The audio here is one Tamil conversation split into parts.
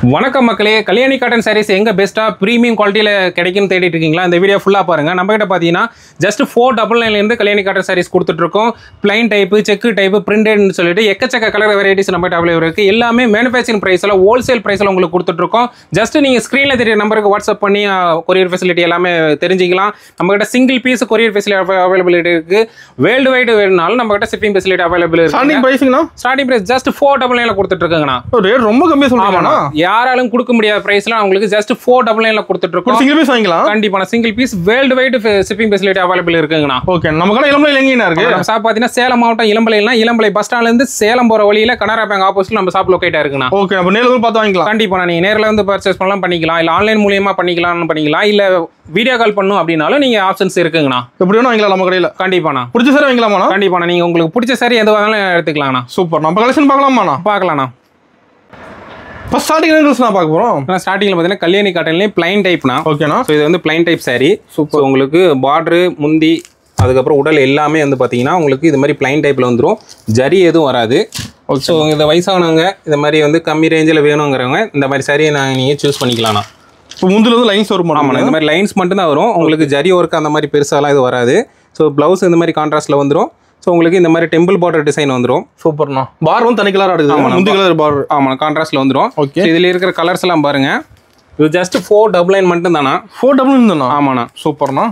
வணக்கம் மக்களே, கல்யாணி காட்டன் சாரீஸ் எங்க பெஸ்ட்டா பிரீமியம் குவாலிட்டியில கிடைக்குன்னு தேடிட்டு இருக்கீங்களா? இந்த வீடியோ ஃபுல்லா பாருங்க. நம்ம கிட்ட பாத்தீங்கன்னா ஜஸ்ட் 499 இருந்து கல்யாணி காட்டன் சாரீஸ் கொடுத்துட்டு இருக்கோம். பிளைன் டைப், செக் டைப், பிரிண்டட்னு சொல்லிட்டு எக்கச்சக்க கலர் வெரைட்டிஸ் நம்ம கிட்ட அவைலபிள் இருக்கு. எல்லாமே மேனுஃபேக்சரிங் பிரைஸ்ல ஹோல்சேல் பிரைஸ்ல உங்களுக்கு கொடுத்துட்டு இருக்கோம். ஜஸ்ட் நீங்க ஸ்கிரீன்ல தெரிய நம்பருக்கு வாட்ஸ்அப் பண்ணி கொரியர் ஃபெசிலிட்டி எல்லாமே தெரிஞ்சுக்கலாம். நம்ம கிட்ட single piece courier facility availability இருக்கு. வேர்ல்டு வைடு வேணும்னாலும் நம்ம கிட்ட ஷிப்பிங் ஃபெசிலிட்டி அவைலபிள் இருக்கு. ஸ்டார்டிங் பிரைஸ்ங்கனா ஸ்டார்டிங் பிரைஸ் ஜஸ்ட் 499 கொடுத்துட்டு இருக்கேங்கண்ணா. ரேட் ரொம்ப கம்மியா சொல்றீங்கண்ணா. யாராலும் கொடுக்க முடியாத பிரைஸ்ல உங்களுக்கு ஜஸ்ட் 499 கொடுத்துட்டு இருக்கோம். சிங்கிள் பீஸ் வாங்கிக்கலாம். கண்டிப்பா single piece world wide shipping facility available இருக்குங்கண்ணா. ஓகே, நம்ம கடை இளம்பலையில எங்கேனா இருக்கு? நம்ம ஷாப் பாத்தீங்கன்னா சேலம் மாவட்டம் இளம்பலையில இளம்பலை பஸ் ஸ்டாண்ட்ல இருந்து சேலம் போற வழியில கனரா பேங்க் ஆப்போசிட்ல நம்ம ஷாப் லொகேட் இருக்குண்ணா. ஓகே, நம்ம நேர்ல வந்து பார்த்து வாங்கிக்கலாம். கண்டிப்பா நீங்க நேர்ல வந்து பர்ச்சேஸ் பண்ணலாம், பண்ணிக்கலாம். இல்ல ஆன்லைன் மூலமா பண்ணிக்கலாம், இல்ல வீடியோ கால் பண்ணும் அப்படினாலும் நீங்க ஆப்ஷன்ஸ் இருக்குங்கண்ணா. எப்படி வேணா வாங்கிக்கலாம் நம்ம கடையில. கண்டிப்பாண்ணா. பிடிச்ச சாரி வாங்கிக்கலாமாண்ணா? கண்டிப்பாண்ணா. நீங்க உங்களுக்கு பிடிச்ச சாரி எது வேணாலும் எடுத்துக்கலாம்ண்ணா. சூப்பர். நம்ம கலெக்ஷன் பார்க்கலாமாண்ணா? பார்க்கலாம்ண்ணா. ஃபர்ஸ்ட் ஸ்டார்டிங் என்ன பார்க்க போறோம்? ஸ்டார்டிங்ல பாத்தீங்கன்னா கல்யாணி காட்டன்லயே பிளைன் டைப்னா. ஓகேண்ணா. ஸோ இது வந்து பிளைன் டைப் சாரி. சூப்பர். உங்களுக்கு பார்டரு, முந்தி, அதுக்கப்புறம் உடல் எல்லாமே வந்து பார்த்தீங்கன்னா உங்களுக்கு இது மாதிரி பிளைன் டைப்பில் வந்துடும். ஜரி எதுவும் வராது. ஸோ இந்த வயசானவங்க இந்த மாதிரி வந்து கம்மி ரேஞ்சில் வேணுங்கிறவங்க இந்த மாதிரி சாரியை நீங்கள் சூஸ் பண்ணிக்கலாம்ண்ணா. இப்போ முந்தில் வந்து லைன்ஸ் வரும். ஆமாண்ணா. இந்த மாதிரி லைன்ஸ் மட்டும்தான் வரும். உங்களுக்கு ஜரி ஒர்க் அந்த மாதிரி பெருசாலாம் இது வராது. ஸோ ப்ளவுஸ் இந்த மாதிரி கான்ட்ராஸ்ட்டில் வந்துடும். ஸோ உங்களுக்கு இந்த மாதிரி டெம்பிள் பார்டர் டிசைன் வந்துடும். சூப்பர்ண்ணா. பார் வந்து தனி கலராக இருக்குது. ஆமாம், முந்தி கலர் பார். ஆமாம், கான்ட்ராஸ்ட்டில் வந்துடும். ஓகே, இதில் இருக்கிற கலர்ஸ் எல்லாம் பாருங்க. இது ஜஸ்ட் 499 மட்டும் தானா? 499 தானா? ஆமாண்ணா. சூப்பர்ண்ணா.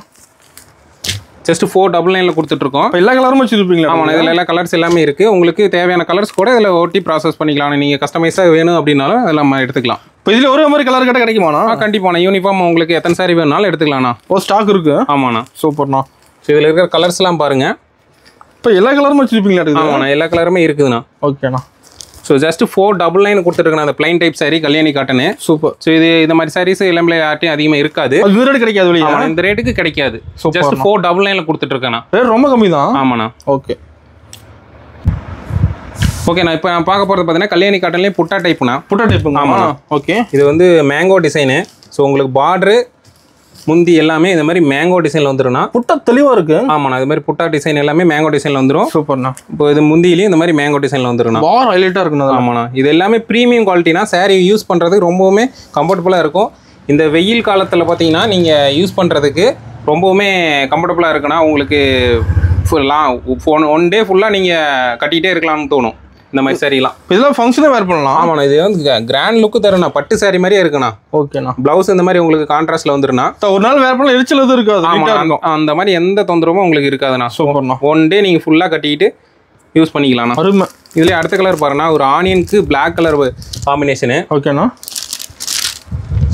ஜஸ்ட் 499 கொடுத்துட்ருக்கோம். எல்லா கலரும் வச்சுருப்பீங்களா? ஆமாம், இதில் எல்லா கலர்ஸ் எல்லாமே இருக்குது. உங்களுக்கு தேவையான கலர்ஸ் கூட இதில் ஓட்டி ப்ராசஸ் பண்ணிக்கலாம். நீங்கள் கஸ்டமைஸாக வேணும் அப்படின்னாலும் அதெல்லாம் எடுத்துக்கலாம். இப்போ இதில் ஒரே மாதிரி கலர் கேட்டால் கிடைக்குமாண்ணா? கண்டிப்பாண்ணா. யூனிஃபார்ம் உங்களுக்கு எத்தனை சாரி வேணுனாலும் எடுத்துக்கலாம்ண்ணா. ஓ, ஸ்டாக் இருக்குது. ஆமாண்ணா. சூப்பர்ண்ணா. ஸோ இதில் இருக்கிற கலர்ஸ்லாம் பாருங்கள். இப்போ எல்லா கலரும் வச்சுருப்பீங்களா? ஆமாண்ணா, எல்லா கலருமே இருக்குதுண்ணா. ஓகேண்ணா. ஸோ ஜஸ்ட் 499 கொடுத்துருக்கேன் அந்த plain type sorry Kalyani cotton. Super. So இது இந்த மாதிரி சாரீஸ் எல்லாமே யார்ட்டையும் அதிகமாக இருக்காது. அது ரேட் கிடைக்காது வெளியே. இந்த ரேட்டுக்கு கிடைக்காது. ஜஸ்ட் 499 கொடுத்துட்ருக்கேண்ணா. ரேட் ரொம்ப கம்மி தான். ஆமாண்ணா. ஓகே ஓகேண்ணா. இப்போ நான் பார்க்க போகிறது பார்த்தீங்கன்னா கல்யாணி காட்டன்லேயே புட்டா டைப்ண்ணா. புட்டா டைப்புங்க. ஆமாண்ணா. ஓகே, இது வந்து மேங்கோ டிசைனு. ஸோ உங்களுக்கு பார்டரு, முந்தி எல்லாமே இந்த மாதிரி மேங்கோ டிசைனில் வந்துடும்ண்ணா. புட்டா தெளிவாக இருக்கு. ஆமாண்ணா. இது மாதிரி புட்டா டிசைன் எல்லாமே மேங்கோ டிசைனில் வந்துடும். சூப்பர்ண்ணா. இப்போ இது முந்தியிலையும் இந்த மாதிரி மேங்கோ டிசைனில் வந்துடும். பார் ஹைலைட்டாக இருக்குண்ணா. ஆமாண்ணா. இது எல்லாமே ப்ரீமியம் குவாலிட்டினா சாரீ யூஸ் பண்ணுறதுக்கு ரொம்பவுமே கம்ஃபர்டபுளாக இருக்கும். இந்த வெயில் காலத்தில் பார்த்தீங்கன்னா நீங்கள் யூஸ் பண்ணுறதுக்கு ரொம்பவுமே கம்ஃபர்டபுளாக இருக்குண்ணா. உங்களுக்கு ஃபுல்லாக ஒன் டே ஃபுல்லாக நீங்கள் கட்டிகிட்டே இருக்கலாம்னு தோணும் இந்த மாதிரி சாரீலாம். இதெல்லாம் ஃபங்க்ஷனாக வேர் பண்ணலாம். ஆமாண்ணா. இது வந்து கிராண்ட் லுக்கு தருண்ணா. பட்டு சாரி மாதிரியே இருக்குண்ணா. ஓகேண்ணா. ப்ளவுஸ் இந்த மாதிரி உங்களுக்கு கான்ட்ராஸ்ட்ல வந்துருண்ணா. ஒரு நாள் வேர் பண்ணலாம், எரிச்சல் எதுவும் இருக்காது. அந்த மாதிரி எந்த தொந்தரவும் உங்களுக்கு இருக்காதுண்ணா. சூப்பர்ண்ணா. ஒன் டே நீங்கள் ஃபுல்லாக கட்டிக்கிட்டு யூஸ் பண்ணிக்கலாம்ண்ணா. அருமை. இதுலேயே அடுத்த கலர் பாருண்ணா. ஒரு ஆனியனுக்கு பிளாக் கலர் காம்பினேஷனு. ஓகேண்ணா.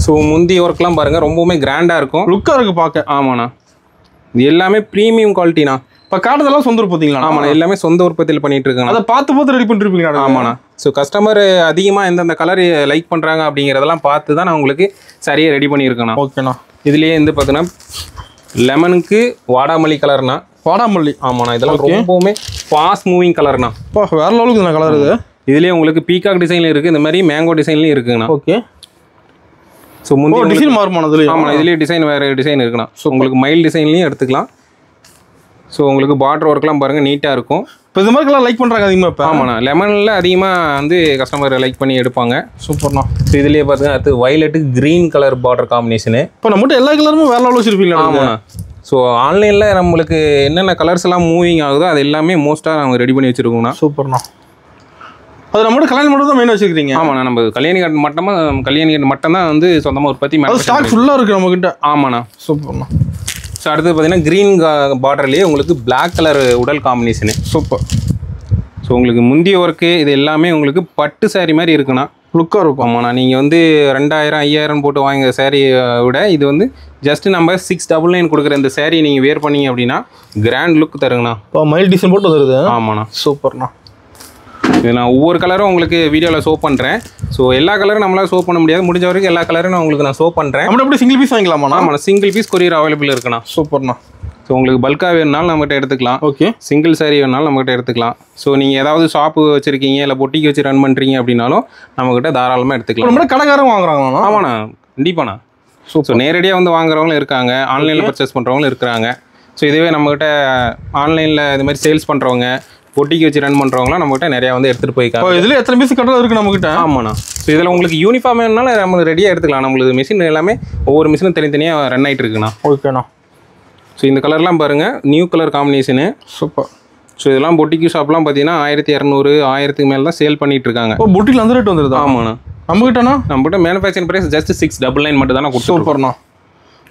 ஸோ முந்தி ஒர்க்லாம் பாருங்கள், ரொம்பவுமே கிராண்டாக இருக்கும். லுக்காக இருக்குது பார்க்க. ஆமாண்ணா. இது எல்லாமே ப்ரீமியம் குவாலிட்டிண்ணா. இப்போ காட்டுறதெல்லாம் சொந்த உற்பத்திங்களா? ஆமாண்ணா. எல்லாமே சொந்த உற்பத்தியில் பண்ணிட்டு இருக்காங்க. அதை பார்த்து ரெடி பண்ணிருப்பீங்களா? ஆமாண்ணா. ஸோ கஸ்டமர் அதிகமாக எந்தெந்த கலர் லைக் பண்ணுறாங்க அப்படிங்கிறதெல்லாம் பார்த்து தான் நான் உங்களுக்கு சரியாக ரெடி பண்ணியிருக்கேண்ணா. ஓகேண்ணா. இதுலேயே வந்து பார்த்தீங்கன்னா லெமனுக்கு வாடாமல்லி கலர்னா. வாடாமல்லி. ஆமாண்ணா. இதெல்லாம் ரொம்பவுமே ஃபாஸ்ட் மூவிங் கலர்ண்ணா. இப்போ வேற லெவலுக்கு கலர் இது. இதுலேயே உங்களுக்கு பீகாக் டிசைன்லையும் இருக்குது, இந்த மாதிரி மேங்கோ டிசைன்லையும் இருக்குங்கண்ணா. ஓகே. ஸோ முந்தைய டிசைன் மாறுமாண்ணா இதுலேயே? ஆமாண்ணா. இதுலேயே டிசைன் வேறு டிசைன் இருக்குண்ணா. ஸோ உங்களுக்கு மைல் டிசைன்லையும் எடுத்துக்கலாம். ஸோ உங்களுக்கு பார்டர் ஒர்க்லாம் பாருங்கள், நீட்டாக இருக்கும். இப்போ இது மாதிரி கலர் லைக் பண்ணுறாங்க அதிகமாக இப்போ? ஆமாண்ணா. லெமனில் அதிகமாக வந்து கஸ்டமர் லைக் பண்ணி எடுப்பாங்க. சூப்பர்ண்ணா. ஸோ இதுலேயே பார்த்தீங்கன்னா அடுத்து violet green colour border combination. இப்போ நம்மகிட்ட எல்லா கலருமே வேற லெவலில் வச்சுருப்பீங்களா? ஆமாண்ணா. ஸோ ஆன்லைனில் நம்மளுக்கு என்னென்ன கலர்ஸ் எல்லாம் மூவிங் ஆகுதோ அது எல்லாமே மோஸ்ட்டாக நாங்கள் ரெடி பண்ணி வச்சுருக்கோங்கண்ணா. சூப்பர்ண்ணா. அது நம்மகிட்ட கல்யாணம் மட்டும் தான் மெயின் வச்சுருக்கீங்க? ஆமாண்ணா. நம்ம கல்யாணி காட்டன் மட்டும்தான் வந்து சொந்தமாக உற்பத்தி ஸ்டாக் ஃபுல்லாக இருக்குது நம்மகிட்ட. ஆமாண்ணா. சூப்பர்ண்ணா. ஸோ அடுத்து பார்த்தீங்கன்னா க்ரீன் பார்டர்லேயே உங்களுக்கு பிளாக் கலர் உடல் காம்பினேஷனு. சூப்பர். ஸோ உங்களுக்கு முந்திய ஒர்க்கு இது எல்லாமே உங்களுக்கு பட்டு சாரி மாதிரி இருக்குண்ணா. லுக்காக இருக்கும். ஆமாண்ணா. நீங்கள் வந்து 2000 5000 போட்டு வாங்க சாரியை விட இது வந்து ஜஸ்ட் நம்ம 699 கொடுக்குற இந்த சாரீ நீங்கள் வேர் பண்ணீங்க அப்படின்னா கிராண்ட் லுக் தருங்கண்ணா. இப்போ மைல் டிசைன் போட்டு வருது. ஆமாண்ணா. சூப்பர்ண்ணா. இது நான் ஒவ்வொரு கலரும் உங்களுக்கு வீடியோவில் ஷோ பண்ணுறேன். ஸோ எல்லா கலரும் நம்மளால் ஷோ பண்ண முடியாது. முடிஞ்ச வரைக்கும் எல்லா கலரும் நான் உங்களுக்கு ஷோ பண்ணுறேன். நம்ம எப்படி சிங்கிள் பீஸ் வாங்கிக்கலாமா? ஆமாண்ணா. சிங்கிள் பீஸ் கொரியர் அவைலபிள் இருக்குண்ணா. சூப்பர்ண்ணா. ஸோ உங்களுக்கு பல்காக வேணுனாலும் நம்மகிட்ட எடுத்துக்கலாம். ஓகே. சிங்கிள் சாரி வேணுனாலும் நம்மகிட்ட எடுத்துக்கலாம். ஸோ நீங்கள் ஏதாவது ஷாப்பு வச்சுருக்கீங்க இல்லை பொட்டிக்கு வச்சு ரன் பண்ணுறீங்க அப்படின்னாலும் நம்மகிட்ட தாராளமாக எடுத்துக்கலாம். நம்ம கடைக்காரங்க வாங்குறாங்கண்ணா? ஆமாண்ணா. கண்டிப்பாண்ணா. ஸோ நேரடியாக வந்து வாங்குறவங்களும் இருக்காங்க, ஆன்லைனில் பர்ச்சேஸ் பண்ணுறவங்களும் இருக்கிறாங்க. ஸோ இதுவே நம்மகிட்ட ஆன்லைனில் இது மாதிரி சேல்ஸ் பண்ணுறவங்க பொட்டிக்கு வச்சு ரன் பண்ணுறவங்களாம் நம்மகிட்ட நிறையா வந்து எடுத்துகிட்டு போய்க்காங்க. இதில் எத்தனை பீஸ் கட்டலாம் இருக்குது நம்மகிட்ட? ஆமாண்ணா. ஸோ இதில் உங்களுக்கு யூனிஃபார்ம் வேணுனாலும் நம்ம ரெடியாக எடுத்துக்கலாம். நம்மளுக்கு மிஷின் எல்லாமே ஒவ்வொரு மிஷினும் தனித்தனியாக ரன் ஆகிட்டு இருக்குண்ணா. ஓகேண்ணா. ஸோ இந்த கலர்லாம் பாருங்கள், new colour combination. Super. So இதெல்லாம் பொட்டிக்கு ஷாப்லாம் பார்த்தீங்கன்னா 1200 1000க்கு மேலே தான் சேல் பண்ணிட்டு இருக்காங்க. இப்போ பொட்டியில் அந்த ரேட் வந்துருதா? ஆமாண்ணா. நம்மகிட்ட மேனுஃபேக்சரிங் ப்ரைஸ் ஜஸ்ட் 699 மட்டும் தானே கொடுத்து. சூப்பர்ண்ணா.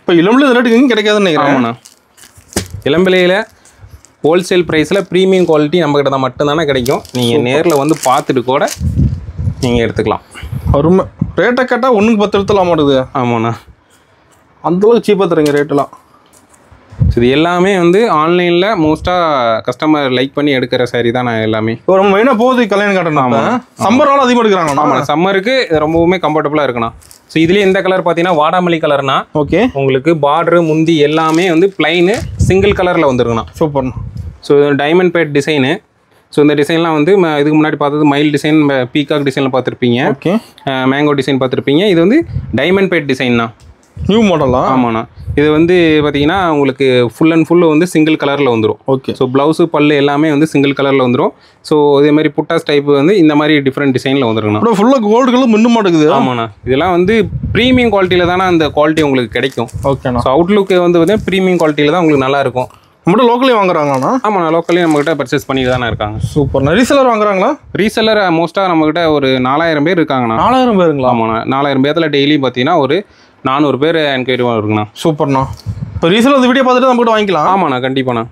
இப்போ இளம்பிள்ளை இந்த ரேட்டுக்கு எங்கேயும் கிடைக்காதுன்னு நினைக்கிறேன். ஆமாண்ணா. இளம்பிள்ளையில் ஹோல்சேல் ப்ரைஸில் ப்ரீமியம் குவாலிட்டி நம்மக்கிட்ட தான் மட்டும்தானே கிடைக்கும். நீங்கள் நேரில் வந்து பார்த்துட்டு கூட நீங்கள் எடுத்துக்கலாம். அருமை. ரேட்டை கேட்டால் 1க்கு 10 எடுத்துலாம் மாட்டுது. ஆமாண்ணா. அந்தளவுக்கு சீப்பாக தருங்க ரேட்டெல்லாம். ஸோ இது எல்லாமே வந்து ஆன்லைனில் மோஸ்ட்டாக கஸ்டமர் லைக் பண்ணி எடுக்கிற சாரி தான் நான் எல்லாமே. இப்போ நம்ம மெயினாக போகுது கல்யாணம் காட்டணும். ஆமாம். சம்மர்னால அதிகமாக எடுக்கிறாங்க. ஆமாம், சம்மருக்கு ரொம்பவுமே கம்ஃபர்டபுளாக இருக்குண்ணா. ஸோ இதுலேயே இந்த கலர் பார்த்தீங்கன்னா வாடாமல்லி கலர்னா. ஓகே. உங்களுக்கு பார்டரு முந்தி எல்லாமே வந்து பிளைனு சிங்கிள் கலரில் வந்துருக்குண்ணா. சூப்பர்ண்ணா. So diamond pad design. So இந்த டிசைன்லாம் வந்து இதுக்கு முன்னாடி பார்த்தது மயில் டிசைன், பீகாக் டிசைனில் பார்த்துருப்பீங்க. ஓகே. மேங்கோ டிசைன் பார்த்துருப்பீங்க. இது வந்து டைமண்ட் பேட் டிசைன்னா. நியூ மாடலா? ஆமாண்ணா. இது வந்து பார்த்தீங்கன்னா உங்களுக்கு ஃபுல் அண்ட் ஃபுல்லு வந்து சிங்கிள் கலரில் வந்துடும். ஓகே. ஸோ ப்ளவுஸு பல்லு எல்லாமே வந்து சிங்கிள் கலரில் வந்துடும். ஸோ இதே மாதிரி புட்டாஸ் டைப் வந்து இந்த மாதிரி டிஃப்ரெண்ட் டிசைனில் வந்துருங்கண்ணா. ஃபுல்லாக கோல்டு கலர் மின்ன மாட்டேங்குது. ஆமாண்ணா. இதெல்லாம் வந்து ப்ரீமியம் குவாலிட்டியில் தானே அந்த குவாலிட்டி உங்களுக்கு கிடைக்கும். ஓகேண்ணா. ஸோ அவுட்லுக்கு வந்து பார்த்தீங்கன்னா ப்ரீமியம் குவாலிட்டியில் தான் உங்களுக்கு நல்லாயிருக்கும். நம்மகிட்ட லோக்கலே வாங்குறாங்கண்ணா? ஆமாண்ணா, லோக்கலே நம்மகிட்ட பர்ச்சேஸ் பண்ணிட்டு தானே இருக்காங்க. சூப்பர்ண்ணா. ரீசெல்லர் வாங்குறாங்களா? ரீசெல்லர் மோஸ்ட்டாக நம்மகிட்ட ஒரு 4000 பேர் இருக்காங்கண்ணா. 4000 பேருங்களா? ஆமாண்ணா. 4000 பேர்த்தில் டெய்லி பார்த்தீங்கன்னா ஒரு 400 பேர் என்கொயரி இருக்குண்ணா. சூப்பர்ண்ணா. இப்போ ரீசெல்லர் இந்த வீடியோ பார்த்துட்டு நம்மகிட்ட வாங்கிக்கலாம். ஆமாண்ணா, கண்டிப்பாண்ணா.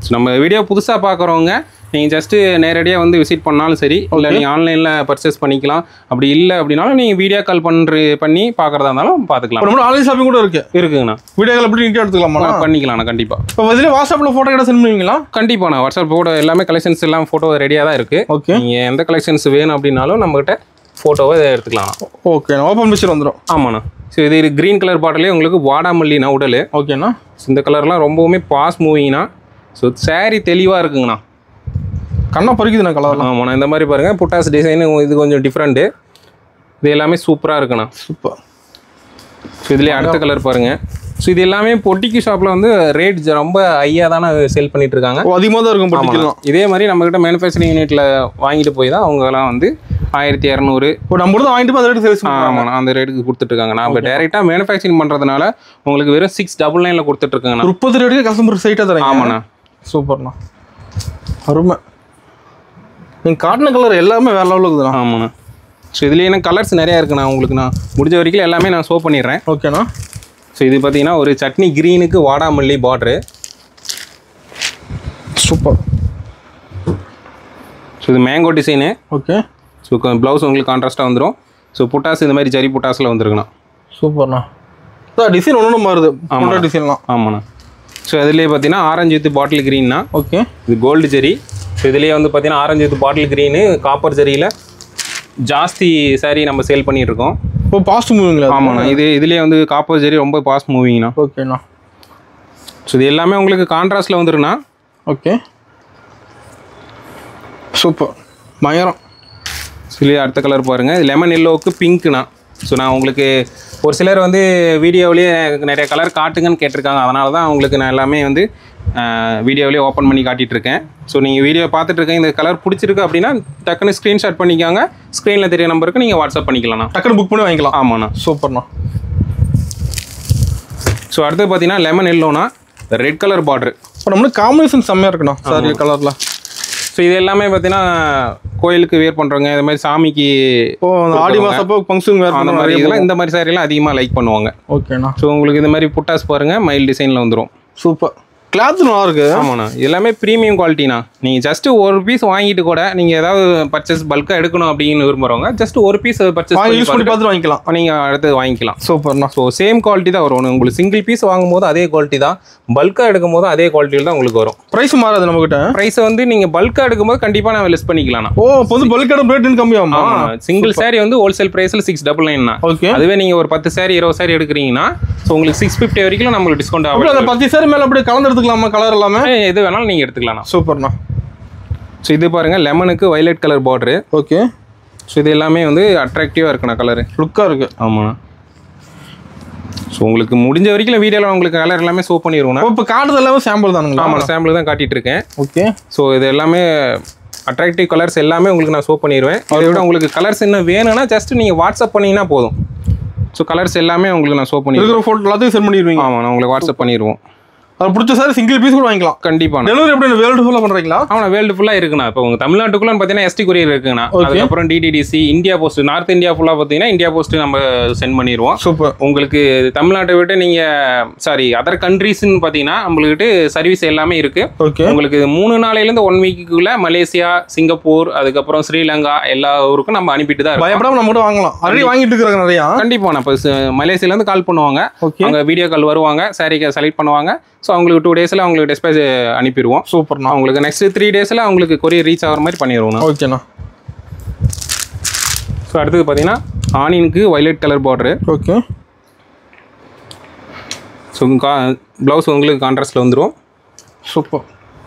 ஸோ நம்ம வீடியோ புதுசாக பார்க்குறவங்க நீங்கள் ஜஸ்ட்டு நேரடியாக வந்து விசிட் பண்ணாலும் சரி, இல்லை நீங்கள் ஆன்லைனில் பர்ச்சேஸ் பண்ணிக்கலாம். அப்படி இல்லை அப்படின்னாலும் நீங்கள் வீடியோ கால் பண்ணி பார்க்குறதா இருந்தாலும் பார்த்துக்கலாம். நம்ம ஆன்லைன் ஷாப்பிங் கூட இருக்குங்கண்ணா. வீடியோ கால் எப்படி நீட்டாக எடுத்துக்கலாமா? பண்ணிக்கலாம்ண்ணா. கண்டிப்பாக. இப்போ இதில் வாட்ஸ்அப்பில் ஃபோட்டோ கிட்ட சென்ட் பண்ணுவீங்களா? கண்டிப்பாண்ணா. வாட்ஸ்அப் ஃபோட்டோ எல்லாமே கலெக்ஷன்ஸ் எல்லாம் ஃபோட்டோ ரெடியாக தான் இருக்குது. ஓகே. நீங்கள் எந்த கலெக்ஷன்ஸ் வேணும் அப்படின்னாலும் நம்மகிட்ட ஃபோட்டோவை எடுத்துக்கலாம். ஓகே. ஓப்பன் பிக்சர் வந்துடும். ஆமாண்ணா. ஸோ இது க்ரீன் கலர் பாட்டிலே உங்களுக்கு வாடாமல்லினா உடல். ஓகேண்ணா. இந்த கலர்லாம் ரொம்பவுமே பாஸ் மூவிங்னா. ஸோ சாரி தெளிவாக இருக்குங்கண்ணா. கண்ணா பறிக்குதுண்ணா கலர்லாம். ஆமாண்ணா. இந்த மாதிரி பாருங்கள், புட்டாஸ் டிசைனு இது கொஞ்சம் டிஃப்ரெண்ட்டு. இது எல்லாமே சூப்பராக இருக்குண்ணா. சூப்பர். ஸோ இதுலேயே அடுத்த கலர் பாருங்கள். ஸோ இது எல்லாமே பொட்டிக்கு ஷாப்பில் வந்து ரேட் ரொம்ப ஹையாக தானே சேல் பண்ணிட்டு இருக்காங்க. அதிகமாக தான் இருக்கும் பொட்டிக்கலாம். இதே மாதிரி நம்மக்கிட்ட மேனுஃபேக்சரிங் யூனிட்டில் வாங்கிட்டு போய் தான் அவங்கெல்லாம் வந்து 1200. இப்போ நம்ம தான் வாங்கிட்டு போய் அந்த ரேட்டு சேல்ஸ். ஆமாண்ணா, அந்த ரேட்டுக்கு கொடுத்துட்ருக்காங்க. நான் இப்போ டேரெக்டாக மேனுஃபேக்சரிங் பண்ணுறதுனால உங்களுக்கு வெறும் 699 கொடுத்துட்ருக்காங்கண்ணா. 30 ரேட்டுக்கு கஸ்டமர் சைட்டாக தரேன். ஆமாண்ணா. சூப்பர்ண்ணா. அருமை. நீங்கள் காட்டின கலர் எல்லாமே வேறு லெவலில் இருக்குதுண்ணா. ஆமாண்ணா. ஸோ இதுலேயே எனக்கு கலர்ஸ் நிறையா இருக்குண்ணா. உங்களுக்கு நான் முடிஞ்ச வரைக்கும் எல்லாமே நான் ஷோ பண்ணிடுறேன். ஓகேண்ணா. ஸோ இது பார்த்தீங்கன்னா ஒரு சட்னி க்ரீனுக்கு வாடாமல்லி பார்ட்ரு. சூப்பர். ஸோ இது mango design. Okay. So blouse உங்களுக்கு கான்ட்ராஸ்ட்டாக வந்துடும். ஸோ புட்டாஸ் இந்த மாதிரி ஜரி புட்டாஸில் வந்துருக்குண்ணா. சூப்பர்ண்ணா. டிசைன் ஒன்று மாறுது. ஆமாம் டிசைன்லாம். ஆமாண்ணா. ஸோ இதுலேயே பார்த்தீங்கன்னா ஆரஞ்சு வித் பாட்டில் க்ரீன்னா. ஓகே. இது கோல்டு ஜெரி. ஸோ இதுலேயே வந்து பார்த்தீங்கன்னா orange with bottle green copper ஜெரியில் ஜாஸ்தி சாரி நம்ம சேல் பண்ணிகிட்ருக்கோம். இப்போ ஃபாஸ்ட் மூவிங்களா? ஆமாண்ணா. இதுலேயே வந்து காப்பர் ஜெரி ரொம்ப ஃபாஸ்ட் மூவிங்ண்ணா. ஓகேண்ணா. ஸோ இது எல்லாமே உங்களுக்கு கான்ட்ராஸ்ட்டில் வந்துருக்குண்ணா. ஓகே. சூப்பர். பயங்கரம். சொல்லி அடுத்த கலர் பாருங்கள். இது லெமன் எல்லோவுக்கு பிங்க்குண்ணா. ஸோ நான் உங்களுக்கு ஒரு சிலர் வந்து வீடியோவிலேயே நிறைய கலர் காட்டுங்கன்னு கேட்டிருக்காங்க. அதனால தான் உங்களுக்கு நான் எல்லாமே வந்து வீடியோவிலேயே ஓப்பன் பண்ணி காட்டிகிட்ருக்கேன். ஸோ நீங்கள் வீடியோ பார்த்துட்ருக்கேன், இந்த கலர் பிடிச்சிருக்கு அப்படின்னா டக்குன்னு ஸ்க்ரீன்ஷாட் பண்ணிக்காங்க. ஸ்க்ரீனில் தெரிய நம்பருக்கு நீங்கள் வாட்ஸ்அப் பண்ணிக்கலாம்ண்ணா. டக்குன்னு புக் பண்ணி வாங்கிக்கலாம். ஆமாண்ணா. சூப்பர்ண்ணா. ஸோ அடுத்து பார்த்தீங்கன்னா லெமன் எல்லோனா ரெட் கலர் பார்டர். இப்போ நம்மளுக்கு காம்பினேஷன் செம்மையாக இருக்குண்ணா சாரி கலரில். ஸோ இது எல்லாமே பார்த்தீங்கன்னா கோயிலுக்கு வேர் பண்ணுறவங்க, இந்த மாதிரி சாமிக்கு ஆடி மாதப்போ ஃபங்க்ஷன் வேர் அந்த மாதிரி இதெல்லாம் இந்த மாதிரி சாரியெல்லாம் அதிகமாக லைக் பண்ணுவாங்க. ஓகேண்ணா. ஸோ உங்களுக்கு இந்த மாதிரி புட்டாஸ் பாருங்கள், மயில் டிசைனில் வந்துடும். சூப்பர். கிளாத் நல்லா இருக்கு. ஆமாண்ணா. எல்லாமே ப்ரீமியம் குவாலிட்டிண்ணா. நீங்கள் ஜஸ்ட்டு ஒரு பீஸ் வாங்கிட்டு கூட நீங்கள் ஏதாவது பர்ச்சேஸ் பல்காக எடுக்கணும் அப்படின்னு விரும்புகிறவங்க ஜஸ்ட் ஒரு பீஸ் பர்ச்சேஸ் யூஸ் பண்ணி பார்த்துட்டு வாங்கிக்கலாம். நீங்கள் அடுத்து வாங்கிக்கலாம். சூப்பர்ண்ணா. ஸோ சேம் குவாலிட்டி தான் வரும். உங்களுக்கு சிங்கிள் பீஸ் வாங்கும்போது அதே குவாலிட்டி தான், பல்காக எடுக்கும் போது அதே குவாலிட்டியில் தான் உங்களுக்கு வரும். ப்ரைஸ் மாறாது நம்மகிட்ட. ப்ரைஸை வந்து நீங்கள் பல்காக எடுக்கும்போது கண்டிப்பாக நான் லெஸ் பண்ணிக்கலாம். பொது பல்க் எடுக்கும் ரேட் கம்மியாகுமா? சிங்கிள் சாரி வந்து ஹோல்சேல் ப்ரைஸில் 699. ஓகே. அதுவே நீங்கள் ஒரு 10 சாரி 20 சாரி எடுக்கிறீங்கன்னா ஸோ உங்களுக்கு 650 வரைக்கும் நம்மளுக்கு டிஸ்கவுண்ட் ஆகும். அந்த 10 சாரி மேலே அப்படியே கலந்து எடுத்துக்கலாமா? கலர் எல்லாமே எது வேணாலும் நீங்கள் எடுத்துக்கலாம். சூப்பர்ண்ணா. ஸோ இது பாருங்கள், லெமனுக்கு violet colour border. Okay. So இது எல்லாமே வந்து அட்ராக்டிவாக இருக்குண்ணா. கலரு லுக்காக இருக்குது. ஆமாண்ணா. ஸோ உங்களுக்கு முடிஞ்ச வரைக்கும் வீடியோவில் உங்களுக்கு கலர் எல்லாமே ஷோ பண்ணிடுவோம். இப்போ காட்டுறது எல்லாமே சாம்பிள் தானுங்களா? ஆமாம், சாம்பிள் தான் காட்டிகிட்டு இருக்கேன். ஓகே. ஸோ இது எல்லாமே அட்ராக்டிவ் கலர்ஸ் எல்லாமே உங்களுக்கு நான் ஷோ பண்ணிடுவேன். அதை விட உங்களுக்கு கலர்ஸ் இன்னும் வேணும்னா ஜஸ்ட் நீங்கள் வாட்ஸ்அப் பண்ணிங்கன்னா போதும். ஸோ கலர்ஸ் எல்லாமே உங்களுக்கு நான் ஷோ பண்ணிடுவேன். இருக்கிற ஃபோட்டோ எல்லாத்தையும் சென்ட் பண்ணிடுவீங்க. ஆமாம், நான் உங்களுக்கு வாட்ஸ்அப் பண்ணிடுவோம். அது பிடிச்ச சார் சிங்கிள் பீஸ் கூட வாங்கிக்கலாம். கண்டிப்பாக. டெலிவரி எப்படி வேர்ல்டு ஃபுல்லாக பண்ணுறீங்களா? ஆமாம், வேர்ல்டு ஃபுல்லாக இருக்குண்ணா. இப்போ உங்கள் தமிழ்நாட்டுக்குள்ளே பார்த்தீங்கன்னா எஸ்டி கொரியர் இருக்குங்கண்ணா. அதுக்கப்புறம் DTDC, India post, north India ஃபுல்லாக பார்த்தீங்கன்னா இந்தியா போஸ்ட்டு நம்ம சென்ட் பண்ணிடுவோம். சூப்பர். உங்களுக்கு தமிழ்நாட்டை விட்டு நீங்கள் அதர் கண்ட்ரீஸ்ன்னு பார்த்தீங்கன்னா நம்மளுக்கிட்ட சர்வீஸ் எல்லாமே இருக்குது. ஓகே. உங்களுக்கு 3 நாளையிலேருந்து 1 வீக்குள்ளே மலேசியா, சிங்கப்பூர், அதுக்கப்புறம் ஸ்ரீலங்கா எல்லா ஊருக்கும் நம்ம அனுப்பிட்டு தான் இருக்கோம். பயப்படாம நம்ம கூட வாங்கலாம். ஆல்ரெடி வாங்கிட்டு இருக்கிறாங்க நிறையா. கண்டிப்பாக. நான் இப்போ மலேசியாலேருந்து கால் பண்ணுவாங்க. ஓகே. அவங்க வீடியோ கால் வருவாங்க, சாரீ செலக்ட் பண்ணுவாங்க. ஸோ அவங்களுக்கு 2 டேஸில் அவங்களுக்கு டிஸ்பேச் அனுப்பிடுவோம். சூப்பர்ண்ணா. அவங்களுக்கு நெக்ஸ்ட் 3 டேஸில் அவங்களுக்கு கொரியர் ரீச் ஆகிற மாதிரி பண்ணிடுவோம். ஓகேண்ணா. ஸோ அடுத்தது பார்த்தீங்கன்னா ஆனியனுக்கு violet colour border. Okay. So blouse உங்களுக்கு கான்ட்ராஸ்ட்டில் வந்துடும். சூப்பர்.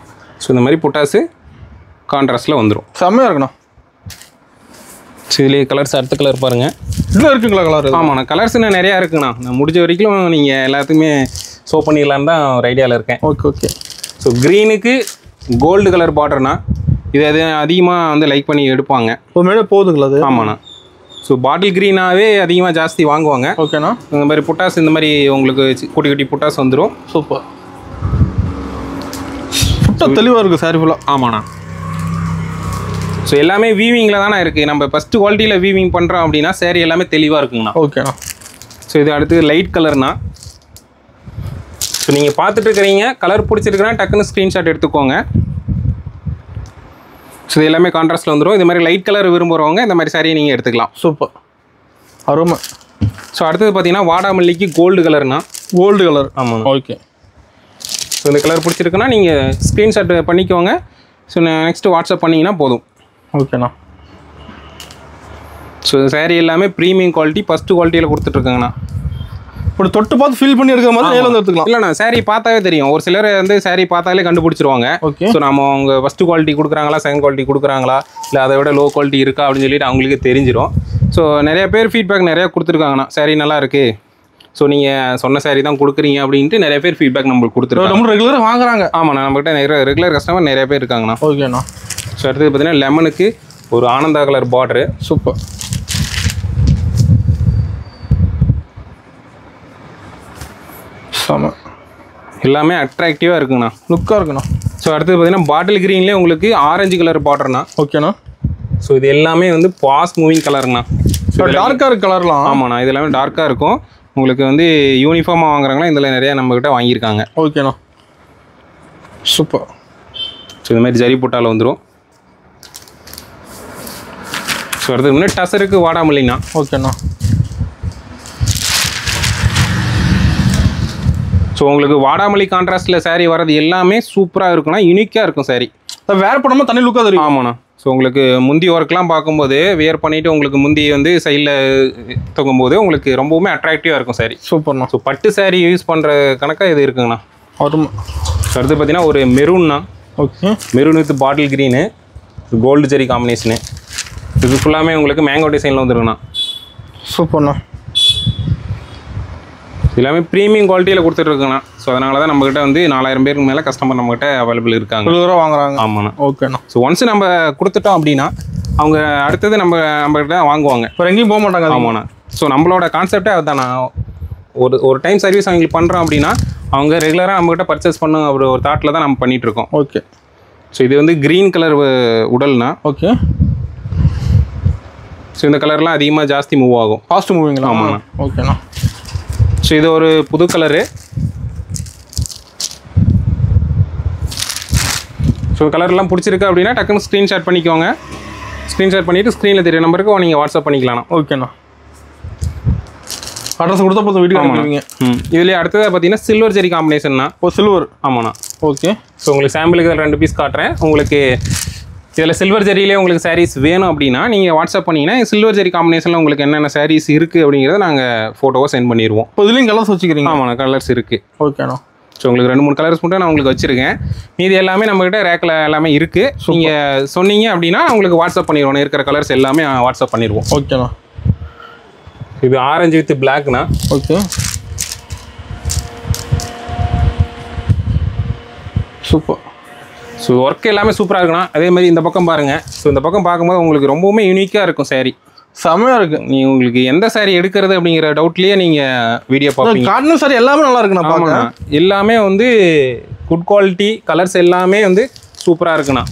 ஸோ இந்த மாதிரி புட்டாஸு கான்ட்ராஸ்ட்டில் வந்துடும். செம்மையாக இருக்குண்ணா. ஸோ இதுலேயே கலர்ஸ் அடுத்த கலர் பாருங்கள். இன்னும் இருக்குங்களா கலர்? ஆமாண்ணா, கலர்ஸ் இன்னும் நிறையா இருக்குண்ணா. நான் முடிஞ்ச வரைக்கும் நீங்கள் எல்லாத்துக்குமே ஷோ பண்ணிடலான்னு தான் ஒரு ஐடியாவில் இருக்கேன். Okay okay. ஸோ க்ரீனுக்கு கோல்டு கலர் பார்டர்னா இது அதிகமாக லைக் பண்ணி எடுப்பாங்க. மேலே போகுதுங்களா அது? ஆமாண்ணா. ஸோ பாட்டில் க்ரீனாகவே அதிகமாக ஜாஸ்தி வாங்குவாங்க. ஓகேண்ணா. இந்த மாதிரி புட்டாஸ், இந்த மாதிரி உங்களுக்கு குட்டி குட்டி புட்டாஸ் வந்துடும். சூப்பர். புட்டா தெளிவாக இருக்குது சாரி ஃபுல்லாக. ஆமாண்ணா. ஸோ எல்லாமே வீவிங்கில் தானே இருக்குது. நம்ம ஃபஸ்ட்டு குவாலிட்டியில் வீவிங் பண்ணுறோம் அப்படின்னா சேரீ எல்லாமே தெளிவாக இருக்குங்கண்ணா. ஓகேண்ணா. ஸோ இது அடுத்து லைட் கலர்னா. ஸோ நீங்கள் பார்த்துட்டு இருக்கிறீங்க, கலர் பிடிச்சிருக்குன்னா டக்குன்னு ஸ்க்ரீன்ஷாட் எடுத்துக்கோங்க. ஸோ இது எல்லாமே கான்ட்ராஸ்ட்டில் வந்துடும். இது மாதிரி லைட் கலர் விரும்புகிறவங்க இந்த மாதிரி சாரியை நீங்கள் எடுத்துக்கலாம். சூப்பர். அருமை. ஸோ அடுத்தது பார்த்தீங்கன்னா வாடாமல்லிக்கு கோல்டு கலர்னா. Gold colour. ஆமாம். ஓகே. ஸோ இந்த கலர் பிடிச்சிருக்குன்னா நீங்கள் ஸ்க்ரீன்ஷாட் பண்ணிக்கோங்க. ஸோ நெக்ஸ்ட்டு வாட்ஸ்அப் பண்ணிங்கன்னா போதும். ஓகேண்ணா. ஸோ சாரீ எல்லாமே ப்ரீமியம் குவாலிட்டி, ஃபஸ்ட்டு குவாலிட்டியில் கொடுத்துட்ருக்காங்கண்ணா. இப்படி தொட்டு பார்த்து ஃபீல் பண்ணி எடுக்கிற மாதிரி நேரில் வந்து எடுத்துக்கலாம். இல்லைண்ணா, சாரீ பார்த்தாவே தெரியும். ஒரு சிலர் சாரீ பார்த்தாலே கண்டுபிடிச்சிருவாங்க. ஓகே. ஸோ நம்ம அவங்க ஃபஸ்ட்டு குவாலிட்டி கொடுக்குறாங்களா, செகண்ட் குவாலிட்டி கொடுக்குறாங்களா, இல்லை அதை விட லோ குவாலிட்டி இருக்கா அப்படின்னு சொல்லிட்டு அவங்களுக்கு தெரிஞ்சிடும். ஸோ நிறைய பேர் ஃபீட்பேக் நிறையா கொடுத்துருக்காங்கண்ணா. சாரீ நல்லா இருக்குது, ஸோ நீங்கள் சொன்ன சாரீ தான் கொடுக்குறீங்க அப்படின்ட்டு நிறைய பேர் ஃபீட்பேக் நம்மளுக்கு கொடுத்துருக்காங்க. நம்ம ரெகுலராக வாங்குறாங்க. ஆமாண்ணா, நம்மகிட்ட ரெகுலர் கஸ்டமர் நிறைய பேர் இருக்காங்கண்ணா. ஓகேண்ணா. ஸோ அடுத்தது பார்த்தீங்கன்னா லெமனுக்கு ஒரு ஆனந்தா கலர் பார்டரு. சூப்பர். செம. எல்லாமே அட்ராக்டிவாக இருக்குங்கண்ணா, லுக்காக இருக்குண்ணா. ஸோ அடுத்தது பார்த்தீங்கன்னா பாட்டில் க்ரீன்லேயே உங்களுக்கு ஆரஞ்சு கலர் பார்டர்ண்ணா. ஓகேண்ணா. ஸோ இது எல்லாமே ஃபாஸ்ட் மூவிங் கலருங்கண்ணா. டார்க்காக இருக்கு கலர்லாம். ஆமாண்ணா, இது எல்லாமே டார்க்காக இருக்கும். உங்களுக்கு யூனிஃபார்மாக வாங்குறாங்களா, இதில் நிறையா நம்மக்கிட்ட வாங்கியிருக்காங்க. ஓகேண்ணா. சூப்பர். ஸோ இந்த மாதிரி ஜரி புட்டால் வந்துடும். ஸோ அடுத்தது முன்னாடி டசருக்கு வாடாமல்லிங்கண்ணா. ஓகேண்ணா. ஸோ உங்களுக்கு வாடாமல்லி கான்ட்ராஸ்ட்டில் சாரீ வர்றது எல்லாமே சூப்பராக இருக்கும்னா, யூனிக்காக இருக்கும் சாரீ. வேர் பண்ணாமல் தனி லுக்காக தெரியும். ஆமாண்ணா. ஸோ உங்களுக்கு முந்தி ஒர்க்லாம் பார்க்கும்போது வியர் பண்ணிவிட்டு உங்களுக்கு முந்தி சைடில் தூக்கும்போது உங்களுக்கு ரொம்பவுமே அட்ராக்டிவாக இருக்கும் சாரீ. சூப்பர்ண்ணா. ஸோ பட்டு சாரீ யூஸ் பண்ணுற கணக்காக இது இருக்குங்கண்ணா. அருமை. அடுத்து பார்த்தீங்கன்னா ஒரு மெரூன்னா. Okay. Maroon with bottle green, gold zari காம்பினேஷனு. இது ஃபுல்லாமே உங்களுக்கு மேங்கோ டிசைனில் வந்துருங்கண்ணா. சூப்பர்ண்ணா. எல்லாமே ப்ரீமியம் குவாலிட்டியில் கொடுத்துட்ருக்குண்ணா. ஸோ அதனால தான் நம்மகிட்ட 4000 பேருக்கு மேலே கஸ்டமர் நம்மகிட்ட அவைலபிள் இருக்காங்க. ரெகுலராக வாங்குறாங்க. ஆமாண்ணா. ஓகேண்ணா. ஸோ ஒன்ஸ் நம்ம கொடுத்துட்டோம் அப்படின்னா அவங்க அடுத்தது நம்மகிட்ட வாங்குவாங்க. இப்போ எங்கேயும் போக மாட்டாங்க. ஆமாண்ணா. ஸோ நம்மளோட கான்செப்டே அதுதாண்ணா. ஒரு டைம் சர்வீஸ் அவங்களுக்கு பண்ணுறோம் அப்படின்னா அவங்க ரெகுலராக நம்மகிட்ட பர்ச்சேஸ் பண்ண ஒரு தாட்டில் தான் நம்ம பண்ணிகிட்ருக்கோம். ஓகே. ஸோ இது க்ரீன் கலர் உடல்னா. ஓகே. ஸோ இந்த கலர்லாம் அதிகமாக ஜாஸ்தி மூவ் ஆகும். ஃபாஸ்ட் மூவிங்களா? ஆமாண்ணா. ஓகேண்ணா. ஸோ இது ஒரு புது கலரு. ஸோ கலர்லாம் பிடிச்சிருக்கு அப்படின்னா டக்குன்னு ஸ்க்ரீன்ஷாட் பண்ணிக்கோங்க. ஸ்க்ரீன்ஷாட் பண்ணிவிட்டு ஸ்க்ரீனில் தெரிய நம்பருக்கு நீங்கள் வாட்ஸ்அப் பண்ணிக்கலாம்ண்ணா. ஓகேண்ணா. அட்ரஸ் கொடுத்தா போதும், வீட்டுக்கு அனுப்பிடுவீங்க. இதுலேயே அடுத்ததாக பார்த்தீங்கன்னா சில்வர் ஜெரி காம்பினேஷன்னா. ஓ, சில்வர். ஆமாண்ணா. ஓகே. ஸோ உங்களுக்கு சாம்பிளுக்கு 2 பீஸ் காட்டுறேன். உங்களுக்கு இதில் சில்வர் ஜெரியிலே உங்களுக்கு சாரீஸ் வேணும் அப்படின்னா நீங்கள் வாட்ஸ்அப் பண்ணிங்கன்னா சில்வர் ஜெரி காம்பினேஷனில் உங்களுக்கு என்னென்ன சாரீஸ் இருக்குது அப்படிங்கிறத நாங்கள் ஃபோட்டோவை சென்ட் பண்ணிடுவோம். இப்போ இதுலேயும் கலர்ஸ் வச்சுக்கிறீங்க? ஆமாண்ணா, கலர்ஸ் இருக்குது. ஓகேண்ணா. ஸோ உங்களுக்கு 2-3 கலர்ஸ் மட்டும் நான் உங்களுக்கு வச்சுருக்கேன். மீதி எல்லாமே நம்மகிட்ட ரேக்கில் எல்லாமே இருக்குது. நீங்கள் சொன்னீங்க அப்படின்னா உங்களுக்கு வாட்ஸ்அப் பண்ணிடுவோம். இருக்கிற கலர்ஸ் எல்லாமே வாட்ஸ்அப் பண்ணிடுவோம். ஓகேண்ணா. இது ஆரஞ்சு வித் பிளாக்னா. ஓகே. சூப்பர். ஸோ ஒர்க் எல்லாமே சூப்பராக இருக்குண்ணா. அதே மாதிரி இந்த பக்கம் பாருங்கள். ஸோ இந்த பக்கம் பார்க்கும்போது உங்களுக்கு ரொம்பவுமே யூனிக்காக இருக்கும் சாரீ. செமையாக இருக்குது. நீங்கள் உங்களுக்கு எந்த சாரீ எடுக்கிறது அப்படிங்கிற டவுட்லேயே நீங்கள் வீடியோ பார்ப்பீங்க. காட்டன் சாரி எல்லாமே நல்லா இருக்குண்ணா. ஆமாண்ணா, எல்லாமே வந்து குட் குவாலிட்டி, கலர்ஸ் எல்லாமே வந்து சூப்பராக இருக்குண்ணா.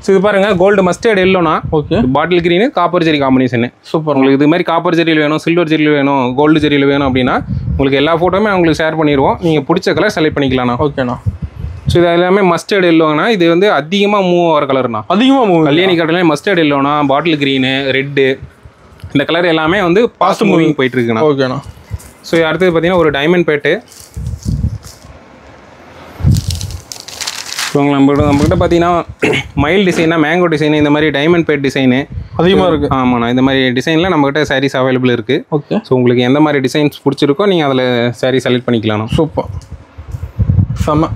ஸோ இது பாருங்கள், கோல்டு மஸ்டர்ட் எல்லோண்ணா. Okay. Bottle green copper zari காம்பினேஷனு. சூப்பர். உங்களுக்கு இது மாதிரி காப்பர் ஜெரியில் வேணும், சில்வர் ஜெரியில் வேணும், கோல்டு ஜெரியில் வேணும் அப்படின்னா உங்களுக்கு எல்லா ஃபோட்டோமே உங்களுக்கு ஷேர் பண்ணிடுவோம். நீங்கள் பிடிச்ச கலர் செலக்ட் பண்ணிக்கலாம்ண்ணா. ஓகேண்ணா. ஸோ இது எல்லாமே மஸ்டர்ட் எல்லோங்கண்ணா. இது வந்து அதிகமாக மூவ் ஆகிற கலர்ண்ணா. அதிகமாக மூவ். கல்யாணி காட்டன்லேயே மஸ்டர்ட் எல்லோண்ணா, பாட்டில் க்ரீனு, ரெட்டு, இந்த கலர் எல்லாமே வந்து ஃபாஸ்ட் மூவிங் போயிட்டு இருக்குண்ணா. ஓகேண்ணா. ஸோ அடுத்தது பார்த்தீங்கன்னா ஒரு டைமண்ட் பேட்டு. ஸோ நம்மகிட்ட பார்த்தீங்கன்னா மைல் டிசைனாக மேங்கோ டிசைனு, இந்த மாதிரி டைமண்ட் பேட் டிசைனு அதிகமாக இருக்குது. ஆமாண்ணா, இந்த மாதிரி டிசைனில் நம்மகிட்ட சாரீஸ் அவைலபிள் இருக்குது. ஓகே. ஸோ உங்களுக்கு எந்த மாதிரி டிசைன்ஸ் பிடிச்சிருக்கோ நீங்கள் அதில் சாரீ செலக்ட் பண்ணிக்கலாம். சூப்பர். செம்ம.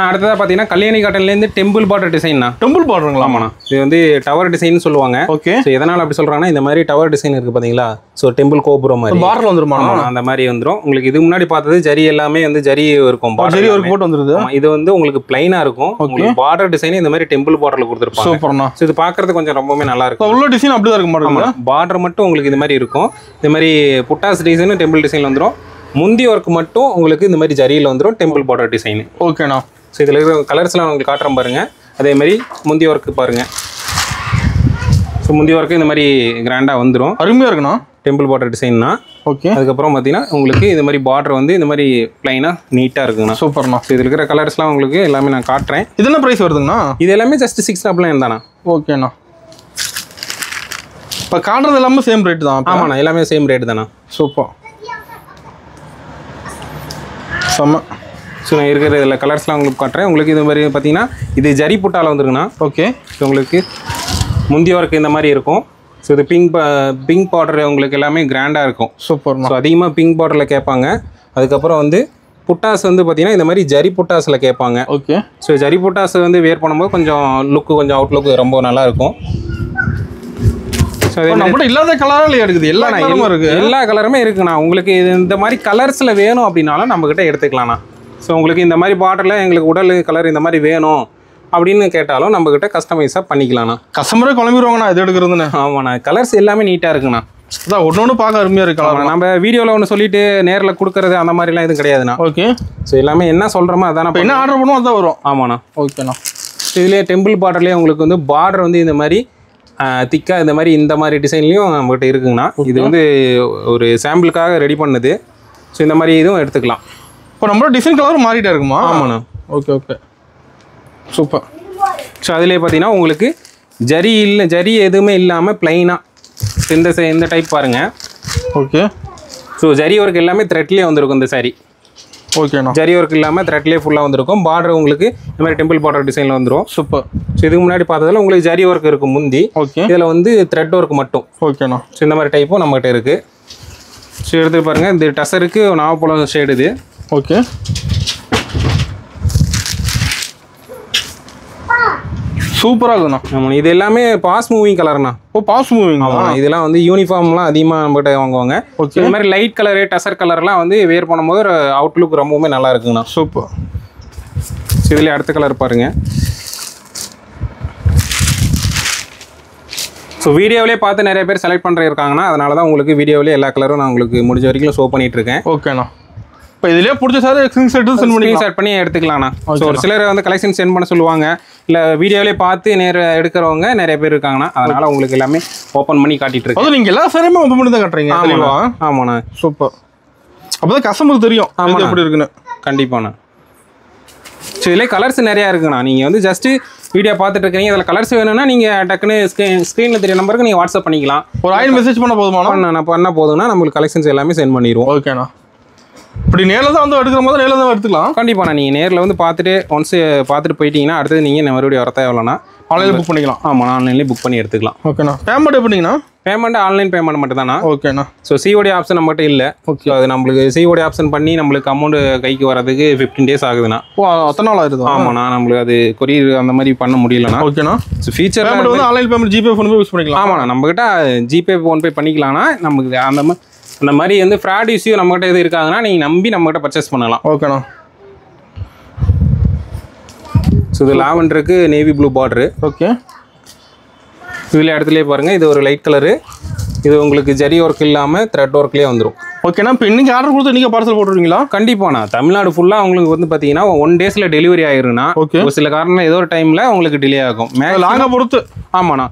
அடுத்ததாக பார்த்தீங்கன்னா கல்யாணி காட்டன்லேருந்து டெம்பிள் பார்டர் டிசைன்னா. டெம்பிள் பார்டருங்களா? ஆமாண்ணா, இது வந்து டவர் டிசைன் சொல்லுவாங்க. ஓகே. ஸோ எதனால் அப்படி சொல்கிறாங்கன்னா, இந்த மாதிரி டவர் டிசைன் இருக்குது பார்த்தீங்களா. ஸோ டெம்பிள் கோபுரம் மாதிரி பார்டர் வந்துருமா? அந்த மாதிரி வந்துடும். உங்களுக்கு இது முன்னாடி பார்த்தது ஜரி எல்லாமே வந்து ஜரி இருக்கும், ஜரி ஒர்க் போட்டு வந்துருது. இது வந்து உங்களுக்கு பிளைனாக இருக்கும். உங்களுக்கு பார்டர் டிசைன் இந்த மாதிரி டெம்பிள் பார்டரில் கொடுத்துருப்பாங்க. சூப்பர்ண்ணா. ஸோ இது பார்க்கறது கொஞ்சம் ரொம்பவே நல்லா இருக்கும். உள்ள டிசைன் அப்படி தான் இருக்க மாட்டேங்குது. பார்டர் மட்டும் உங்களுக்கு இது மாதிரி இருக்கும். இந்த மாதிரி புட்டாஸ் டிசைனும் டெம்பிள் டிசைனில் வந்துடும். முந்தி ஒர்க் மட்டும் உங்களுக்கு இந்த மாதிரி ஜரியில் வந்துடும், டெம்பிள் பார்டர் டிசைன். ஓகேண்ணா. ஸோ இதில் இருக்கிற கலர்ஸ்லாம் உங்களுக்கு காட்டுறேன் பாருங்கள். அதேமாதிரி முந்தி ஒர்க்கு பாருங்கள். ஸோ முந்தி ஒர்க்கு இந்த மாதிரி கிராண்டாக வந்துடும். அருமையாக இருக்குண்ணா. டெம்பிள் பார்டர் டிசைன்னா. ஓகே. அதுக்கப்புறம் பார்த்தீங்கன்னா உங்களுக்கு இந்த மாதிரி பார்டர் வந்து இந்த மாதிரி ப்ளைனாக நீட்டாக இருக்குங்கண்ணா. சூப்பர்ண்ணா. ஸோ இதில் இருக்கிற கலர்ஸ்லாம் உங்களுக்கு எல்லாமே நான் காட்டுறேன். இது என்ன ப்ரைஸ் வருதுங்கண்ணா? இது எல்லாமே ஜஸ்ட் 699 தானா. ஓகேண்ணா. இப்போ காட்டுறது எல்லாமே சேம் ரேட் தான்? ஆமாண்ணா, எல்லாமே சேம் ரேட் தானா. சூப்பர். செம்ம. ஸோ நான் இருக்கிற இதில் கலர்ஸ்லாம் உங்களுக்கு காட்டுறேன். உங்களுக்கு இது மாதிரி பார்த்தீங்கன்னா இது ஜரி புட்டால் வந்துருக்குண்ணா. ஓகே. ஸோ உங்களுக்கு முந்தி ஒர்க்கு இந்த மாதிரி இருக்கும். ஸோ இது பிங்க் பார்டர் உங்களுக்கு எல்லாமே கிராண்டாக இருக்கும். சூப்பர்ண்ணா. ஸோ அதிகமாக பிங்க் பார்டரில் கேட்பாங்க. அதுக்கப்புறம் வந்து புட்டாஸ் வந்து பார்த்தீங்கன்னா இந்த மாதிரி ஜரி புட்டாஸில் கேட்பாங்க. ஓகே. ஸோ ஜரி புட்டாஸ் வந்து வேர் பண்ணும்போது கொஞ்சம் லுக்கு, கொஞ்சம் அவுட்லுக்கு ரொம்ப நல்லா இருக்கும். ஸோ நம்மகிட்ட இல்லாத கலராக எடுக்குது. எல்லா கலருமே இருக்குது. எல்லா கலருமே இருக்குண்ணா. உங்களுக்கு இது இந்த மாதிரி கலர்ஸில் வேணும் அப்படின்னாலும் நம்மக்கிட்ட எடுத்துக்கலாம்ண்ணா. ஸோ உங்களுக்கு இந்த மாதிரி பார்டரில் எங்களுக்கு உடல் கலர் இந்த மாதிரி வேணும் அப்படின்னு கேட்டாலும் நம்மக்கிட்ட கஸ்டமைஸாக பண்ணிக்கலாம்ண்ணா. கஸ்டமரே குழம்பிடுவாங்கண்ணா இது எடுக்கிறதுன்னு. ஆமாண்ணா, கலர்ஸ் எல்லாமே நீட்டாக இருக்குண்ணா. அதான் ஒன்று பார்க்க அருமையாக இருக்கு. நம்ம வீடியோவில் ஒன்று சொல்லிட்டு நேரில் கொடுக்குறது அந்த மாதிரிலாம் எதுவும் கிடையாதுண்ணா. ஓகே. ஸோ எல்லாமே என்ன சொல்கிறோமோ அதான. என்ன ஆர்டர் பண்ணுவோம் அதான் வரும். ஆமாண்ணா. ஓகேண்ணா. இதுலேயே டெம்பிள் பார்டர்லேயே உங்களுக்கு வந்து பார்டர் வந்து இந்த மாதிரி திக்காக இந்த மாதிரி டிசைன்லேயும் நம்மகிட்ட இருக்குங்கண்ணா. இது வந்து ஒரு சாம்பிளுக்காக ரெடி பண்ணுது. ஸோ இந்த மாதிரி இதுவும் எடுத்துக்கலாம். இப்போ நம்மளோட டிசைன் கலரும் மாறிட்டே இருக்குமா? ஆமாண்ணா. Okay okay. சூப்பர். ஸோ அதிலே பார்த்தீங்கன்னா உங்களுக்கு ஜரி எதுவுமே இல்லாமல் ப்ளைனாக இந்த டைப் பாருங்கள். ஓகே. ஸோ ஜரி ஒர்க் எல்லாமே த்ரெட்லேயே வந்திருக்கும் இந்த சாரி. ஓகேண்ணா. ஜரி ஒர்க் இல்லாமல் த்ரெட்லேயே ஃபுல்லாக வந்திருக்கும். பார்டர் உங்களுக்கு இந்த மாதிரி டெம்பிள் பார்டர் டிசைனில் வந்துடும். சூப்பர். ஸோ இதுக்கு முன்னாடி பார்த்ததில் உங்களுக்கு ஜரி ஒர்க் இருக்கும் முந்தி. ஓகே. இதில் வந்து த்ரெட் ஒர்க் மட்டும். ஓகேண்ணா. ஸோ இந்த மாதிரி டைப்பும் நம்மகிட்ட இருக்குது. ஸோ எடுத்து பாருங்கள், இந்த டசருக்கு நாவப்பழம் ஷேடு இது. ஓகே. சூப்பராக இருக்குண்ணா. ஆமாம், இது எல்லாமே பாஸ் மூவிங் கலர்ண்ணா. ஓ, பாஸ் மூவிங். ஆமாம், இதெல்லாம் வந்து யூனிஃபார்ம்லாம் அதிகமாக நம்மகிட்ட வாங்குவாங்க. ஓகே. இந்த மாதிரி லைட் கலரு டசர் கலர்லாம் வந்து வேர் பண்ணும்போது அவுட்லுக் ரொம்பவுமே நல்லா இருக்குங்கண்ணா. சூப்பர். ஸோ இதில் அடுத்த கலர் பாருங்கள். ஸோ வீடியோவிலே பார்த்து நிறைய பேர் செலக்ட் பண்ணுற இருக்காங்கன்னா அதனால தான் உங்களுக்கு வீடியோவிலே எல்லா கலரும் நான் உங்களுக்கு முடிஞ்ச வரைக்கும் ஷோ பண்ணிகிட்ருக்கேன். ஓகேண்ணா. இப்போ இதிலே பிடிச்ச சார் ஸ்க்ரீன் பண்ணி எடுத்துக்கலாம்ண்ணா. ஸோ ஒரு சிலர் வந்து கலெக்ஷன் சென்ட் பண்ண சொல்லுவாங்க. இல்லை வீடியோவிலே பார்த்து எடுக்கிறவங்க நிறைய பேர் இருக்காங்கன்னா அதனால் உங்களுக்கு எல்லாமே ஓப்பன் பண்ணி காட்டிகிட்டு இருக்கேன். அது நீங்கள் எல்லா சாரியுமே ஓப்பன் பண்ணி தான் காட்டுறீங்க? ஆமாண்ணா. சூப்பர். அப்போ தான் கஸ்டமருக்கு தெரியும் ஆமாம் எப்படி இருக்குன்னு. கண்டிப்பாண்ணா. ஸோ இதிலே கலர்ஸ் நிறையா இருக்குண்ணா. நீங்கள் வந்து ஜஸ்ட்டு வீடியோ பார்த்துட்டு இருக்கீங்க, இதில் கலர்ஸ் வேணும்னா நீங்கள் டக்குன்னு ஸ்க்ரீனில் தெரிய நம்பருக்கு நீங்கள் வாட்ஸ்அப் பண்ணிக்கலாம். ஒரு ஆயில் மெசேஜ் பண்ண போதுமாண்ணா? பண்ணால் போதும்னா நம்மளுக்கு கலெக்ஷன்ஸ் எல்லாமே சென்ட் பண்ணிடுவோம். ஓகேண்ணா. இப்படி நேரில் தான் வந்து எடுக்கிற மாதிரி நேரில் தான் எடுத்துக்கலாம். கண்டிப்பாண்ணா. நீங்கள் நேரில் வந்து பார்த்துட்டு ஒன்ஸ் பார்த்துட்டு போயிட்டீங்கன்னா அடுத்தது நீங்கள் மறுபடியும் வரத்தா எவ்வளோண்ணா ஆன்லைனில் புக் பண்ணிக்கலாம். ஆமாம், ஆன்லைன்லேயே புக் பண்ணி எடுத்துக்கலாம். ஓகேண்ணா. பேமெண்ட் எப்படிங்கண்ணா? பேமெண்ட் ஆன்லைன் பேமெண்ட் மட்டும் தானா. ஓகேண்ணா. ஸோ சிஓடி ஆப்ஷன் நம்மகிட்ட இல்லை. ஓகே. அது நம்மளுக்கு சிஓடி ஆப்ஷன் பண்ணி நம்மளுக்கு அமௌண்ட் கைக்கு வரதுக்கு 15 days ஆகுதுண்ணா. ஓ, அத்தனை நாள் ஆகுது? ஆமாண்ணா. நம்மளுக்கு அது கொரியர் அந்த மாதிரி பண்ண முடியலண்ணா. ஓகேண்ணா. ஸோ ஃபீச்சர் பேமெண்ட் வந்து online payment GPay PhonePe use பண்ணிக்கலாம். ஆமாண்ணா. நம்மகிட்ட ஜிபே ஃபோன்பே பண்ணிக்கலாம்னா நமக்கு அந்த மாதிரி வந்து ஃப்ராட் இஷ்யூ நம்மகிட்ட எது இருக்காங்கன்னா நீங்கள் நம்பி நம்மகிட்ட பர்ச்சேஸ் பண்ணலாம். ஓகேண்ணா. ஸோ இது லாவெண்டருக்கு நேவி ப்ளூ பார்டரு. ஓகே. இதில் இடத்துலேயே பாருங்கள், இது ஒரு லைட் கலரு. இது உங்களுக்கு ஜரி ஒர்க் இல்லாமல் த்ரெட் ஒர்க்லேயே வந்துடும். ஓகேண்ணா. இப்போ இன்றைக்கி ஆர்டர் கொடுத்து நீங்கள் பார்சல் போட்டுருவீங்களா? கண்டிப்பாண்ணா. தமிழ்நாடு ஃபுல்லாக உங்களுக்கு வந்து பார்த்தீங்கன்னா 1 days டெலிவரி ஆயிருன்னா, ஓகே. ஒரு சில காரணம் ஏதோ ஒரு டைமில் உங்களுக்கு டிலே ஆகும். லாங்காக பொறுத்து. ஆமாண்ணா.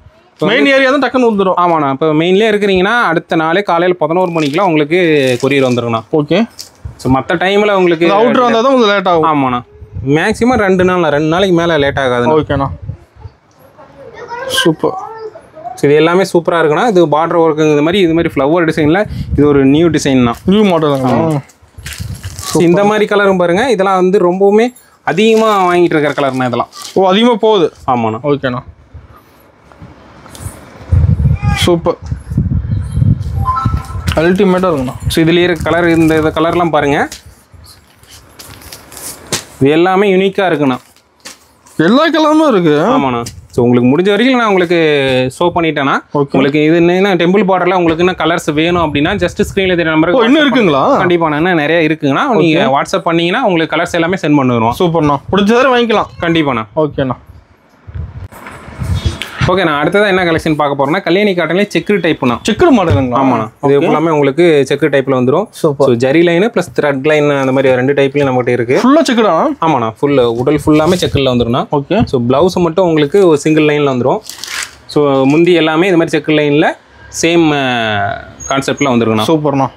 மெயின் ஏரியா தான் டக்குன்னு வந்துடும். ஆமாண்ணா. இப்போ மெயின்லேயே இருக்கிறீங்கன்னா அடுத்த நாளே காலையில் 11 மணிக்கெலாம் உங்களுக்கு கொரியர் வந்துடுங்கண்ணா. ஓகே. ஸோ மற்ற டைமில் உங்களுக்கு அவுட்ரு வந்தால் தான் உங்களுக்கு லேட் ஆகும். ஆமாண்ணா. மேக்ஸிமம் 2 நாளைக்கு மேலே லேட் ஆகாது. ஓகேண்ணா. சூப்பர். ஸோ இது எல்லாமே சூப்பராக இருக்குண்ணா. இது பார்டர் ஒர்க்கு இது மாதிரி ஃப்ளவர் டிசைனில் இது ஒரு நியூ டிசைன் தான். New model. இந்த மாதிரி கலரும் பாருங்கள். இதெல்லாம் வந்து ரொம்பவுமே அதிகமாக வாங்கிட்டு இருக்கிற கலர்னா இதெல்லாம். ஓ, அதிகமாக போகுது. ஆமாண்ணா. ஓகேண்ணா. சூப்பர். அல்டிமேட்டாக இருக்குண்ணா. ஸோ இதுலேயே இருக்க கலர், இந்த கலர்லாம் பாருங்கள். இது எல்லாமே யூனிக்காக இருக்குண்ணா. எல்லா கலருமே இருக்குது. ஆமாண்ணா. ஸோ உங்களுக்கு முடிஞ்ச வரைக்கும் நான் உங்களுக்கு ஷோ பண்ணிட்டேன்னா, உங்களுக்கு இது என்ன டெம்பிள் பார்டரில் உங்களுக்கு என்ன கலர்ஸ் வேணும் அப்படின்னா ஜஸ்ட் ஸ்க்ரீனில் தெரிய நம்பருக்கு இன்னும் இருக்குங்களா? கண்டிப்பாக இன்னும் நிறைய இருக்குங்கண்ணா. நீங்கள் வாட்ஸ்அப் பண்ணிங்கன்னா உங்களுக்கு கலர்ஸ் எல்லாமே சென்ட் பண்ணுவோம். சூப்பர்ண்ணா. பிடிச்சதை வாங்கிக்கலாம். கண்டிப்பாண்ணா. ஓகேண்ணா. ஓகேண்ணா. அடுத்ததான் என்ன கலெக்ஷன் பார்க்க போகிறோம்னா, கல்யாணி காட்டன்லேயே செக்குடு டைப்புண்ணா. செக்குடு மாடலுங்களா? ஆமாண்ணா. இது ஃபுல்லாமே உங்களுக்கு செக்கு டைப்பில் வந்துடும். So zari line plus thread line அந்த மாதிரி 2 டைப்லையும் நம்மகிட்ட இருக்குது. ஃபுல்லாக செக்குடா? ஆமாண்ணா. உடல் ஃபுல்லாமே செக்கில் வந்துடும்ண்ணா. ஓகே. ஸோ ப்ளவுஸ் மட்டும் உங்களுக்கு ஒரு சிங்கிள் லைனில் வந்துடும். ஸோ முந்தி எல்லாமே இது மாதிரி செக்கு லைனில் சேம் கான்செப்டில் வந்துருங்கண்ணா. சூப்பர்ண்ணா.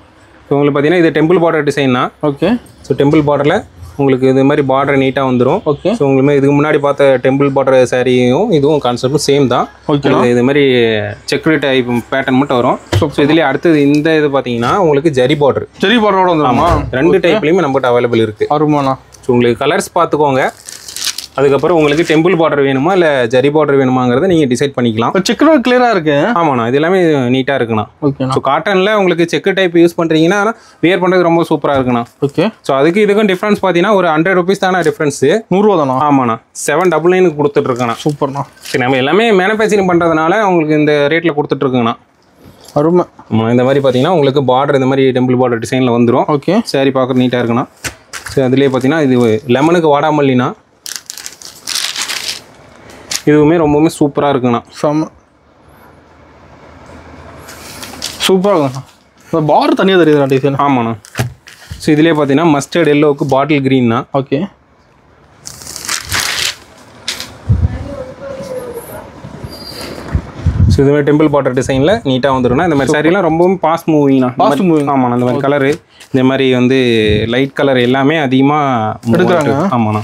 ஸோ உங்களுக்கு பார்த்தீங்கன்னா இது டெம்பிள் பார்டர் டிசைன்னா. ஓகே. ஸோ டெம்பிள் பார்டரில் உங்களுக்கு இது மாதிரி பார்டர் நீட்டாக வந்துடும். ஓகே. ஸோ உங்களுக்கு இதுக்கு முன்னாடி பார்த்த டெம்பிள் பார்டர் சாரியும் இதுவும் கான்செப்டும் சேம் தான். ஓகே. இது மாதிரி செக்குடு டைப் பேட்டர்ன் மட்டும் வரும். ஸோ இதுலேயே அடுத்தது இந்த இது பார்த்தீங்கன்னா உங்களுக்கு ஜரி பார்டர். ஜரி பார்டரோட வந்துருமா? 2 டைப்லையுமே நம்மகிட்ட அவைலபிள் இருக்குது. அருமாண்ணா. ஸோ உங்களுக்கு கலர்ஸ் பார்த்துக்கோங்க. அதுக்கப்புறம் உங்களுக்கு டெம்பிள் பார்டர் வேணுமா இல்லை ஜரி பார்டர் வேணுமாங்கிறத நீங்கள் டிசைட் பண்ணிக்கலாம். செக்கு கிளியராக இருக்கு. ஆமாண்ணா. இது எல்லாமே நீட்டாக இருக்குண்ணா. ஓகே. ஸோ காட்டனில் உங்களுக்கு செக்கு டைப் யூஸ் பண்ணுறீங்கன்னா வியர் பண்ணுறது ரொம்ப சூப்பராக இருக்குண்ணா. ஓகே. ஸோ அதுக்கு இதுக்கும் டிஃப்ரென்ஸ் பார்த்தீங்கன்னா ஒரு 100 rupees தானே டிஃப்ரென்ஸு. 100 தானா? ஆமாண்ணா. 799 கொடுத்துட்ருக்கேண்ணா. சூப்பர்ண்ணா. சரி, நம்ம எல்லாமே மேனுஃபேக்சரிங் பண்ணுறதுனால உங்களுக்கு இந்த ரேட்டில் கொடுத்துட்ருக்குங்கண்ணா. அருமை. இந்த மாதிரி பார்த்தீங்கன்னா உங்களுக்கு பார்டர் இந்த மாதிரி டெம்பிள் பார்டர் டிசைனில் வந்துடும். ஓகே. சரி, பார்க்குறது நீட்டாக இருக்குண்ணா. சரி, அதுலேயே பார்த்தீங்கன்னா இது லெமனுக்கு வாடாமல்லினா இதுவுமே ரொம்பவுமே சூப்பராக இருக்குண்ணா. செம்ம சூப்பராக இருக்குண்ணா. இந்த பார்டர் தனியாக தெரியுதுண்ணா டிசைன். ஆமாண்ணா. ஸோ இதுலேயே பார்த்தீங்கன்னா மஸ்டர்ட் எல்லோவுக்கு பாட்டில் க்ரீன்னா. ஓகே. ஸோ இதுமாதிரி டெம்பிள் பார்டர் டிசைனில் நீட்டாக வந்துடும்னா இந்த மாதிரி சாரீலாம் ரொம்பவும் ஃபாஸ்ட் மூவிங்ண்ணா. Fast moving. ஆமாண்ணா. இந்த மாதிரி கலரு இந்த மாதிரி வந்து லைட் கலர் எல்லாமே அதிகமாக எடுக்கிறாங்க. ஆமாண்ணா.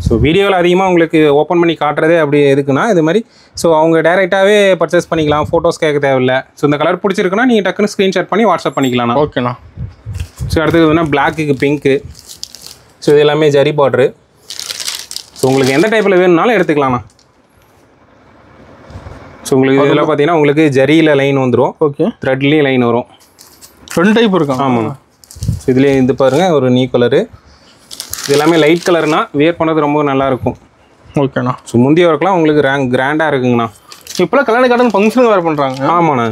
ஸோ வீடியோவில் அதிகமாக உங்களுக்கு ஓப்பன் பண்ணி காட்டுறதே அப்படி எதுக்குன்னா இது மாதிரி ஸோ அவங்க டைரெக்டாகவே பர்ச்சேஸ் பண்ணிக்கலாம். ஃபோட்டோஸ் கேட்க தேவையில்லை. ஸோ இந்த கலர் பிடிச்சிருக்குன்னா நீங்கள் டக்குன்னு ஸ்க்ரீன்ஷாட் பண்ணி வாட்ஸ்அப் பண்ணிக்கலாம்ண்ணா. ஓகேண்ணா. ஸோ அடுத்தது வந்து பிளாக்குக்கு பிங்க்கு. ஸோ இது எல்லாமே ஜரி பார்டரு. ஸோ உங்களுக்கு எந்த டைப்பில் வேணும்னாலும் எடுத்துக்கலாம்ண்ணா. ஸோ உங்களுக்கு இதில் பார்த்தீங்கன்னா உங்களுக்கு ஜரியில் லைன் வந்துடும். ஓகே. த்ரெட்லேயும் லைன் வரும். 2 டைப் இருக்கும். ஆமாண்ணா. ஸோ இதுலேயே இது பாருங்கள் ஒரு நீ கலரு. இது எல்லாமே லைட் கலர்னா வியர் பண்ணது ரொம்ப நல்லாயிருக்கும். ஓகேண்ணா. ஸோ முந்தைய ஒர்க்லாம் உங்களுக்கு கிராண்டாக இருக்குங்கண்ணா. இப்போலாம் கல்யாண காட்டன் ஃபங்க்ஷன் வேறு பண்ணுறாங்க. ஆமாண்ணா.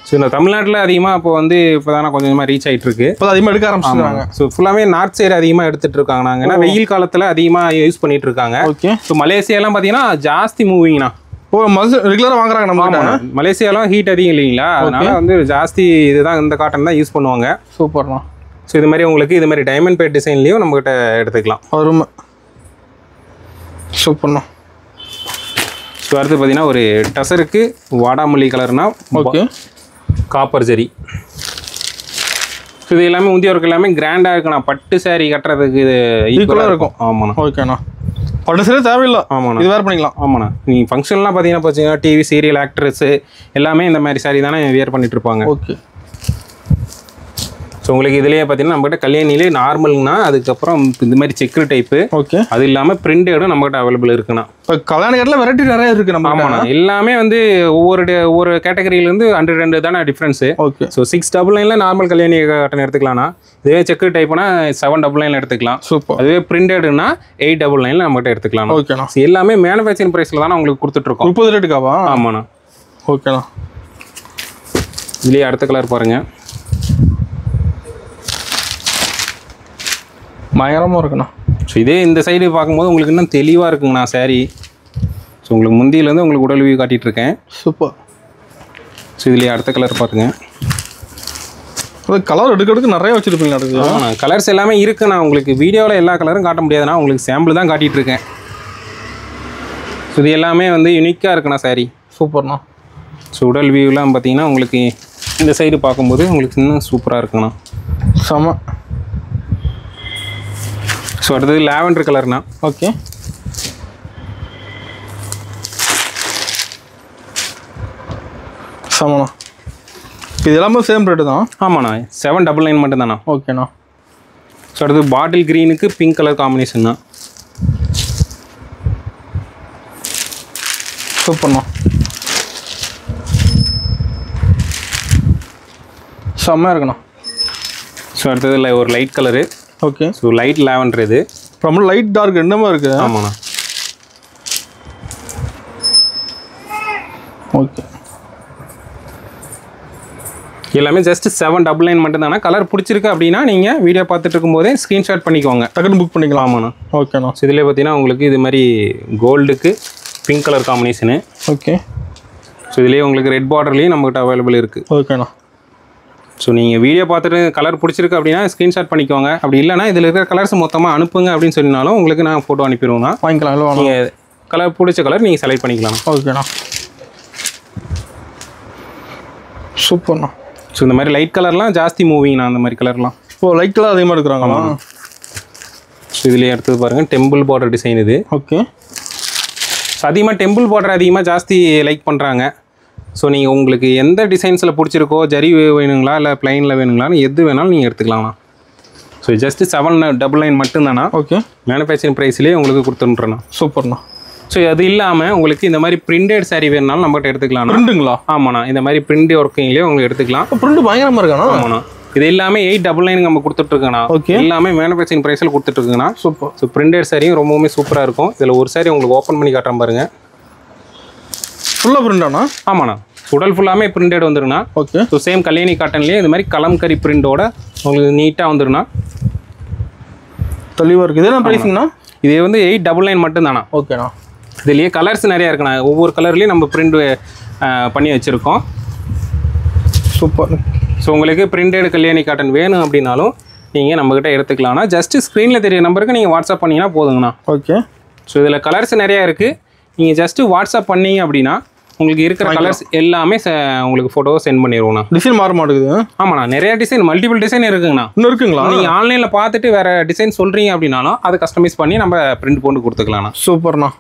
ஸோ இந்த தமிழ்நாட்டில் அதிகமாக இப்போ வந்து இப்போ தானே கொஞ்சமாக ரீச் ஆகிட்டு இருக்கு. இப்போ அதிகமாக எடுக்க ஆரம்பிச்சிருக்காங்க. ஸோ ஃபுல்லாமே நார்த் சைடு அதிகமாக எடுத்துகிட்டு இருக்காங்க. நாங்கள் ஏன்னா வெயில் காலத்தில் அதிகமாக யூஸ் பண்ணிட்டு இருக்காங்க. ஓகே. ஸோ மலேசியாலாம் பார்த்தீங்கன்னா ஜாஸ்தி மூவிங்ண்ணா. ஓ, ரெகுலராக வாங்குறாங்க நம்ம. மலேசியாலாம் ஹீட் அதிகம் இல்லைங்களா, அதனால வந்து ஜாஸ்தி இதுதான் இந்த காட்டன் தான் யூஸ் பண்ணுவாங்க. சூப்பர்ண்ணா. ஸோ இது மாதிரி உங்களுக்கு இது மாதிரி டைமண்ட் பேட் டிசைன்லேயும் நம்மகிட்ட எடுத்துக்கலாம். அருமை. சூப்பர்ண்ணா. ஸோ அடுத்து பார்த்தீங்கன்னா ஒரு டசருக்கு வாடாமல்லி கலர்னா ஓகே காப்பர் ஜரி. ஸோ இது எல்லாமே முந்தைய ஒர்க் எல்லாமே கிராண்டாக இருக்குண்ணா. பட்டு சாரீ கட்டுறதுக்கு இது ஈக்குவலாக இருக்கும். ஆமாண்ணா. ஓகேண்ணா. பட்டு சாரி தேவையில்லை. ஆமாண்ணா. இது வேறு பண்ணிக்கலாம். ஆமாண்ணா. நீங்கள் ஃபங்க்ஷன்லாம் பார்த்தீங்கன்னா பார்த்தீங்கன்னா டிவி சீரியல் ஆக்ட்ரஸ்ஸு எல்லாமே இந்த மாதிரி சாரீ தானே வியர் பண்ணிட்டு இருப்பாங்க. ஓகே. ஸோ உங்களுக்கு இதுலேயே பார்த்தீங்கன்னா நம்மகிட்ட கல்யாணிலே நார்மல்னா அதுக்கப்புறம் இந்த மாதிரி செக்கு டைப்பு. ஓகே. அது இல்லாமல் பிரிண்டடும் நம்மகிட்ட அவைலபிள் இருக்குண்ணா. இப்போ கல்யாண காட்டில் வெரைட்டி நிறைய இருக்குது நம்ம. ஆமாண்ணா. எல்லாமே வந்து ஒவ்வொரு கேட்டகரியிலேருந்து 100 தானே difference. Okay. So 699 normal Kalyani cotton எடுத்துக்கலாம்ண்ணா. இதே செக்கு டைப்னா 799 எடுத்துக்கலாம். சூப்பர். அதுவே பிரிண்டட்னா 899 நம்மகிட்ட எடுத்துக்கலாம். ஓகேண்ணா. எல்லாமே மேனுஃபேக்சரிங் ப்ரைஸில் தானே உங்களுக்கு கொடுத்துட்ருக்கோம். 30 ரேட்டுக்காவா? ஆமாண்ணா. ஓகேண்ணா. இதுலேயே அடுத்த கலர் பாருங்கள். பயங்கரமாக இருக்குண்ணா. ஸோ இதே இந்த சைடு பார்க்கும்போது உங்களுக்கு இன்னும் தெளிவாக இருக்குங்கண்ணா saree. ஸோ உங்களுக்கு முந்தியிலேருந்து உங்களுக்கு உடல் வியூ காட்டிகிட்ருக்கேன். சூப்பர். ஸோ இதுலேயே அடுத்த கலர் பாருங்க. அது கலர் எடுக்கிறதுக்கு நிறைய வச்சுருப்பீங்க அடுத்து. ஆமாண்ணா கலர்ஸ் எல்லாமே இருக்குண்ணா. உங்களுக்கு வீடியோவில் எல்லா கலரும் காட்ட முடியாதுண்ணா. உங்களுக்கு சாம்பிள் தான் காட்டிகிட்ருக்கேன். ஸோ இது எல்லாமே வந்து யூனிக்காக இருக்குண்ணா saree. சூப்பர்ண்ணா. ஸோ உடல் வியூலாம் பார்த்தீங்கன்னா உங்களுக்கு இந்த சைடு பார்க்கும்போது உங்களுக்கு இன்னும் சூப்பராக இருக்குண்ணா. செம. ஸோ அடுத்தது லாவெண்டர் கலர்ண்ணா. ஓகே. செமண்ணா. இது எல்லாமே சேம் ரேட்டு தான். ஆமாண்ணா 799 மட்டும்தாண்ணா. ஓகேண்ணா. ஸோ அடுத்து பாட்டில் க்ரீனுக்கு பிங்க் கலர் காம்பினேஷன் தான். சூப்பர்ண்ணா. செம்மையாக இருக்குண்ணா. ஸோ அடுத்தது ஒரு light colour. Okay. So light lavender இது. ரொம்ப லைட் டார்க் என்னமா இருக்கு. ஆமாண்ணா. ஓகே. எல்லாமே ஜஸ்ட் 799 மட்டும்தாண்ணா. கலர் பிடிச்சிருக்கு அப்படின்னா நீங்கள் வீடியோ பார்த்துட்டு இருக்கும்போதே ஸ்க்ரீன்ஷாட் பண்ணிக்கோங்க. டக்குன்னு புக் பண்ணிக்கலாம். ஆமாண்ணா. ஓகேண்ணா. ஸோ இதில் பார்த்தீங்கன்னா உங்களுக்கு இது மாதிரி கோல்டுக்கு பிங்க் கலர் காம்பினேஷனு. ஓகே. ஸோ இதுலேயே உங்களுக்கு ரெட் பார்டர்லேயும் நம்மகிட்ட அவைலபிள் இருக்குது. ஓகேண்ணா. ஸோ நீங்கள் வீடியோ பார்த்துட்டு கலர் பிடிச்சிருக்கு அப்படின்னா ஸ்க்ரீன்ஷாட் பண்ணிக்கோங்க. அப்படி இல்லைனா இதில் இருக்கிற கலர்ஸ் மொத்தமாக அனுப்புங்க அப்படின்னு சொல்லினாலும் உங்களுக்கு நான் ஃபோட்டோ அனுப்பிடுவேண்ணா. வாங்கிக்கலாம். இல்லை நீங்கள் கலர் பிடிச்ச கலர் நீங்கள் செலக்ட் பண்ணிக்கலாம். ஓகேண்ணா. சூப்பர்ண்ணா. ஸோ இந்த மாதிரி லைட் கலர்லாம் ஜாஸ்தி மூவிங்ண்ணா. அந்த மாதிரி கலர்லாம் லைட் கலர் அதிகமாக எடுக்கிறாங்களா? ஸோ இதுலேயே எடுத்தது பாருங்கள் டெம்பிள் பார்டர் டிசைன் இது. ஓகே. ஸோ அதிகமாக டெம்பிள் பார்டர் அதிகமாக ஜாஸ்தி லைக் பண்ணுறாங்க. ஸோ நீங்கள் உங்களுக்கு எந்த டிசைன்ஸில் பிடிச்சிருக்கோ, ஜரி வேணுங்களா இல்லை ப்ளைனில் வேணுங்களான்னு எது வேணாலும் நீங்கள் எடுத்துக்கலாம்ண்ணா. ஸோ ஜஸ்ட்டு 799 மட்டும்தாண்ணா. ஓகே. மேனுஃபேக்சரிங் ப்ரைஸ்லேயே உங்களுக்கு கொடுத்துட்றேண்ணா. சூப்பர்ண்ணா. ஸோ அது இல்லாமல் உங்களுக்கு இந்த மாதிரி பிரிண்டட் saree வேணுனாலும் நம்மகிட்ட எடுத்துக்கலாம். பிரிண்டுங்களா? ஆமாண்ணா. இந்த மாதிரி பிரிண்ட் ஒர்க்கிங்லேயே உங்களுக்கு எடுத்துக்கலாம். பிரிண்ட் பயங்கரமாக இருக்காண்ணா. ஆமாண்ணா. இது எல்லாமே 899 நம்ம கொடுத்துட்ருக்கோண்ணா. ஓகே. எல்லாமே மேனுஃபேக்சரிங் ப்ரைஸில் கொடுத்துட்ருக்குங்கண்ணா. சூப்பர். ஸோ பிரிண்டட் சாரியும் ரொம்பவுமே சூப்பராக இருக்கும். இதில் ஒரு saree உங்களுக்கு ஓப்பன் பண்ணி காட்டுறேன் பாருங்கள். ஃபுல்லாக பிரிண்டாண்ணா? ஆமாண்ணா. உடல் ஃபுல்லாமே பிரிண்டட் வந்துருங்கண்ணா. ஓகே. ஸோ சேம் கல்யாணி காட்டன்லேயே இந்த மாதிரி கலம்கரி பிரிண்டோட உங்களுக்கு நீட்டாக வந்துருண்ணா. தெளிவாக இருக்குது. இதெல்லாம் ப்ரைஸுங்கண்ணா? இது வந்து 899 மட்டும்தாண்ணா. ஓகேண்ணா. இதுலேயே கலர்ஸ் நிறையா இருக்குண்ணா. ஒவ்வொரு கலர்லேயும் நம்ம பிரிண்ட் பண்ணி வச்சுருக்கோம். சூப்பர். ஸோ உங்களுக்கு பிரிண்டட் கல்யாணி காட்டன் வேணும் அப்படின்னாலும் நீங்கள் நம்மக்கிட்ட எடுத்துக்கலாம்ண்ணா. ஜஸ்ட்டு ஸ்க்ரீனில் தெரிய நம்பருக்கு நீங்கள் வாட்ஸ்அப் பண்ணிங்கன்னா போதுங்கண்ணா. ஓகே. ஸோ இதில் கலர்ஸ் நிறையா இருக்குது. நீங்கள் ஜஸ்ட்டு வாட்ஸ்அப் பண்ணிங்க அப்படின்னா உங்களுக்கு இருக்கிற கலர்ஸ் எல்லாமே உங்களுக்கு ஃபோட்டோவை சென்ட் பண்ணிடுவோண்ணா. டிசைன் மாற மாட்டேங்குது. ஆமாண்ணா. நிறையா டிசைன் மல்டிபிள் டிசைன் இருக்குங்கண்ணா. இன்னும் இருக்குங்களா? நீங்கள் ஆன்லைனில் பார்த்துட்டு வேறு டிசைன் சொல்கிறீங்க அப்படின்னாலும் அதை கஸ்டமைஸ் பண்ணி நம்ம பிரிண்ட் போட்டு கொடுத்துக்கலாம்ண்ணா. சூப்பர்ண்ணா.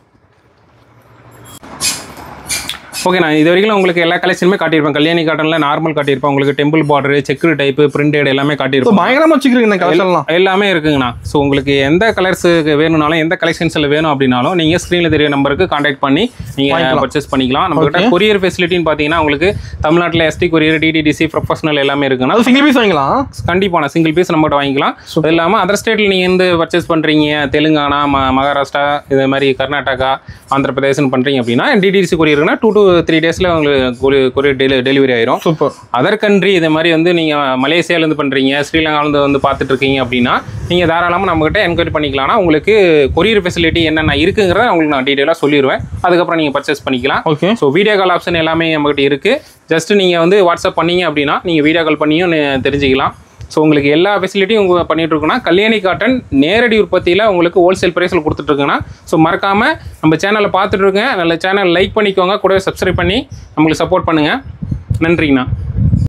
ஓகேண்ணா. இது வரைக்கும் உங்களுக்கு எல்லா கலெக்ஷனுமே காட்டியிருப்பேன். கல்யாணி காட்டனில் நார்மல் காட்டியிருப்பேன். உங்களுக்கு டெம்பிள் பார்டர், செக்கு டைப்பு, பிரிண்டட் எல்லாமே காட்டியிருப்போம். பயங்கரமாக வச்சுக்கிறீங்க கலெக்ஷன்லாம். எல்லாமே இருக்குங்கண்ணா. ஸோ உங்களுக்கு எந்த கலர்ஸுக்கு வேணும்னாலும் எந்த கலெக்ஷன்ஸில் வேணும் அப்படின்னாலும் நீங்கள் ஸ்க்ரீனில் தெரிய நம்பருக்கு கான்டாக்ட் பண்ணி நீங்கள் பர்ச்சேஸ் பண்ணிக்கலாம். நம்மகிட்ட கொரியர் ஃபெசிலிட்டின்னு பார்த்தீங்கன்னா உங்களுக்கு தமிழ்நாட்டில் எஸ்டி கொரியர், டிடிடிசி, ப்ரொஃபஷனல் எல்லாமே இருக்குங்கண்ணா. அது சிங்கிள் பீஸ் வாங்கிக்கலாம். கண்டிப்பாக சிங்கிள் பீஸ் நம்மகிட்ட வாங்கிக்கலாம். அது இல்லாமல் அதர் ஸ்டேட்டில் நீங்கள் எந்த பர்ச்சேஸ் பண்ணுறீங்க, தெலுங்கானா, மகாராஷ்டிரா, இது மாதிரி கர்நாடகா, ஆந்திர பிரதேசம் பண்ணுறீங்க அப்படின்னா டிடிடிசி கொரியருக்குன்னா 2 to 3 டேஸில் உங்களுக்கு கொரியர் டெலிவரி ஆயிரும். சூப்பர். அதர் கண்ட்ரி இது மாதிரி வந்து நீங்கள் மலேசியாவிலேருந்து பண்ணுறீங்க, ஸ்ரீலங்காவிலேருந்து வந்து பார்த்துட்டு இருக்கீங்க அப்படின்னா நீங்கள் தாராளமாக நம்மகிட்ட என்கொயரி பண்ணிக்கலாம்னா உங்களுக்கு கொரியர் ஃபெசிலிட்டி என்னென்ன இருக்குங்கிறத உங்களுக்கு நான் டீட்டெயிலாக சொல்லிடுவேன். அதுக்கப்புறம் நீங்கள் பர்ச்சேஸ் பண்ணிக்கலாம். Okay. So video call option எல்லாமே நம்மகிட்ட இருக்குது. ஜஸ்ட்டு நீங்கள் வந்து வாட்ஸ்அப் பண்ணீங்க அப்படின்னா நீங்கள் வீடியோ கால் பண்ணியும் தெரிஞ்சுக்கலாம். ஸோ உங்களுக்கு எல்லா ஃபெசிலிட்டியும் உங்களுக்கு பண்ணிகிட்டு இருக்கோன்னா கல்யாணி காட்டன் நேரடி உற்பத்தியில் உங்களுக்கு ஹோல்சேல் ப்ரைஸில் கொடுத்துட்ருக்குன்னா ஸோ மறக்காமல் நம்ம சேனலை பார்த்துட்ருக்கேன். நல்ல சேனல் லைக் பண்ணிக்கோங்க, கூடவே சப்ஸ்கிரைப் பண்ணி நம்மளுக்கு சப்போர்ட் பண்ணுங்கள். நன்றிங்கண்ணா.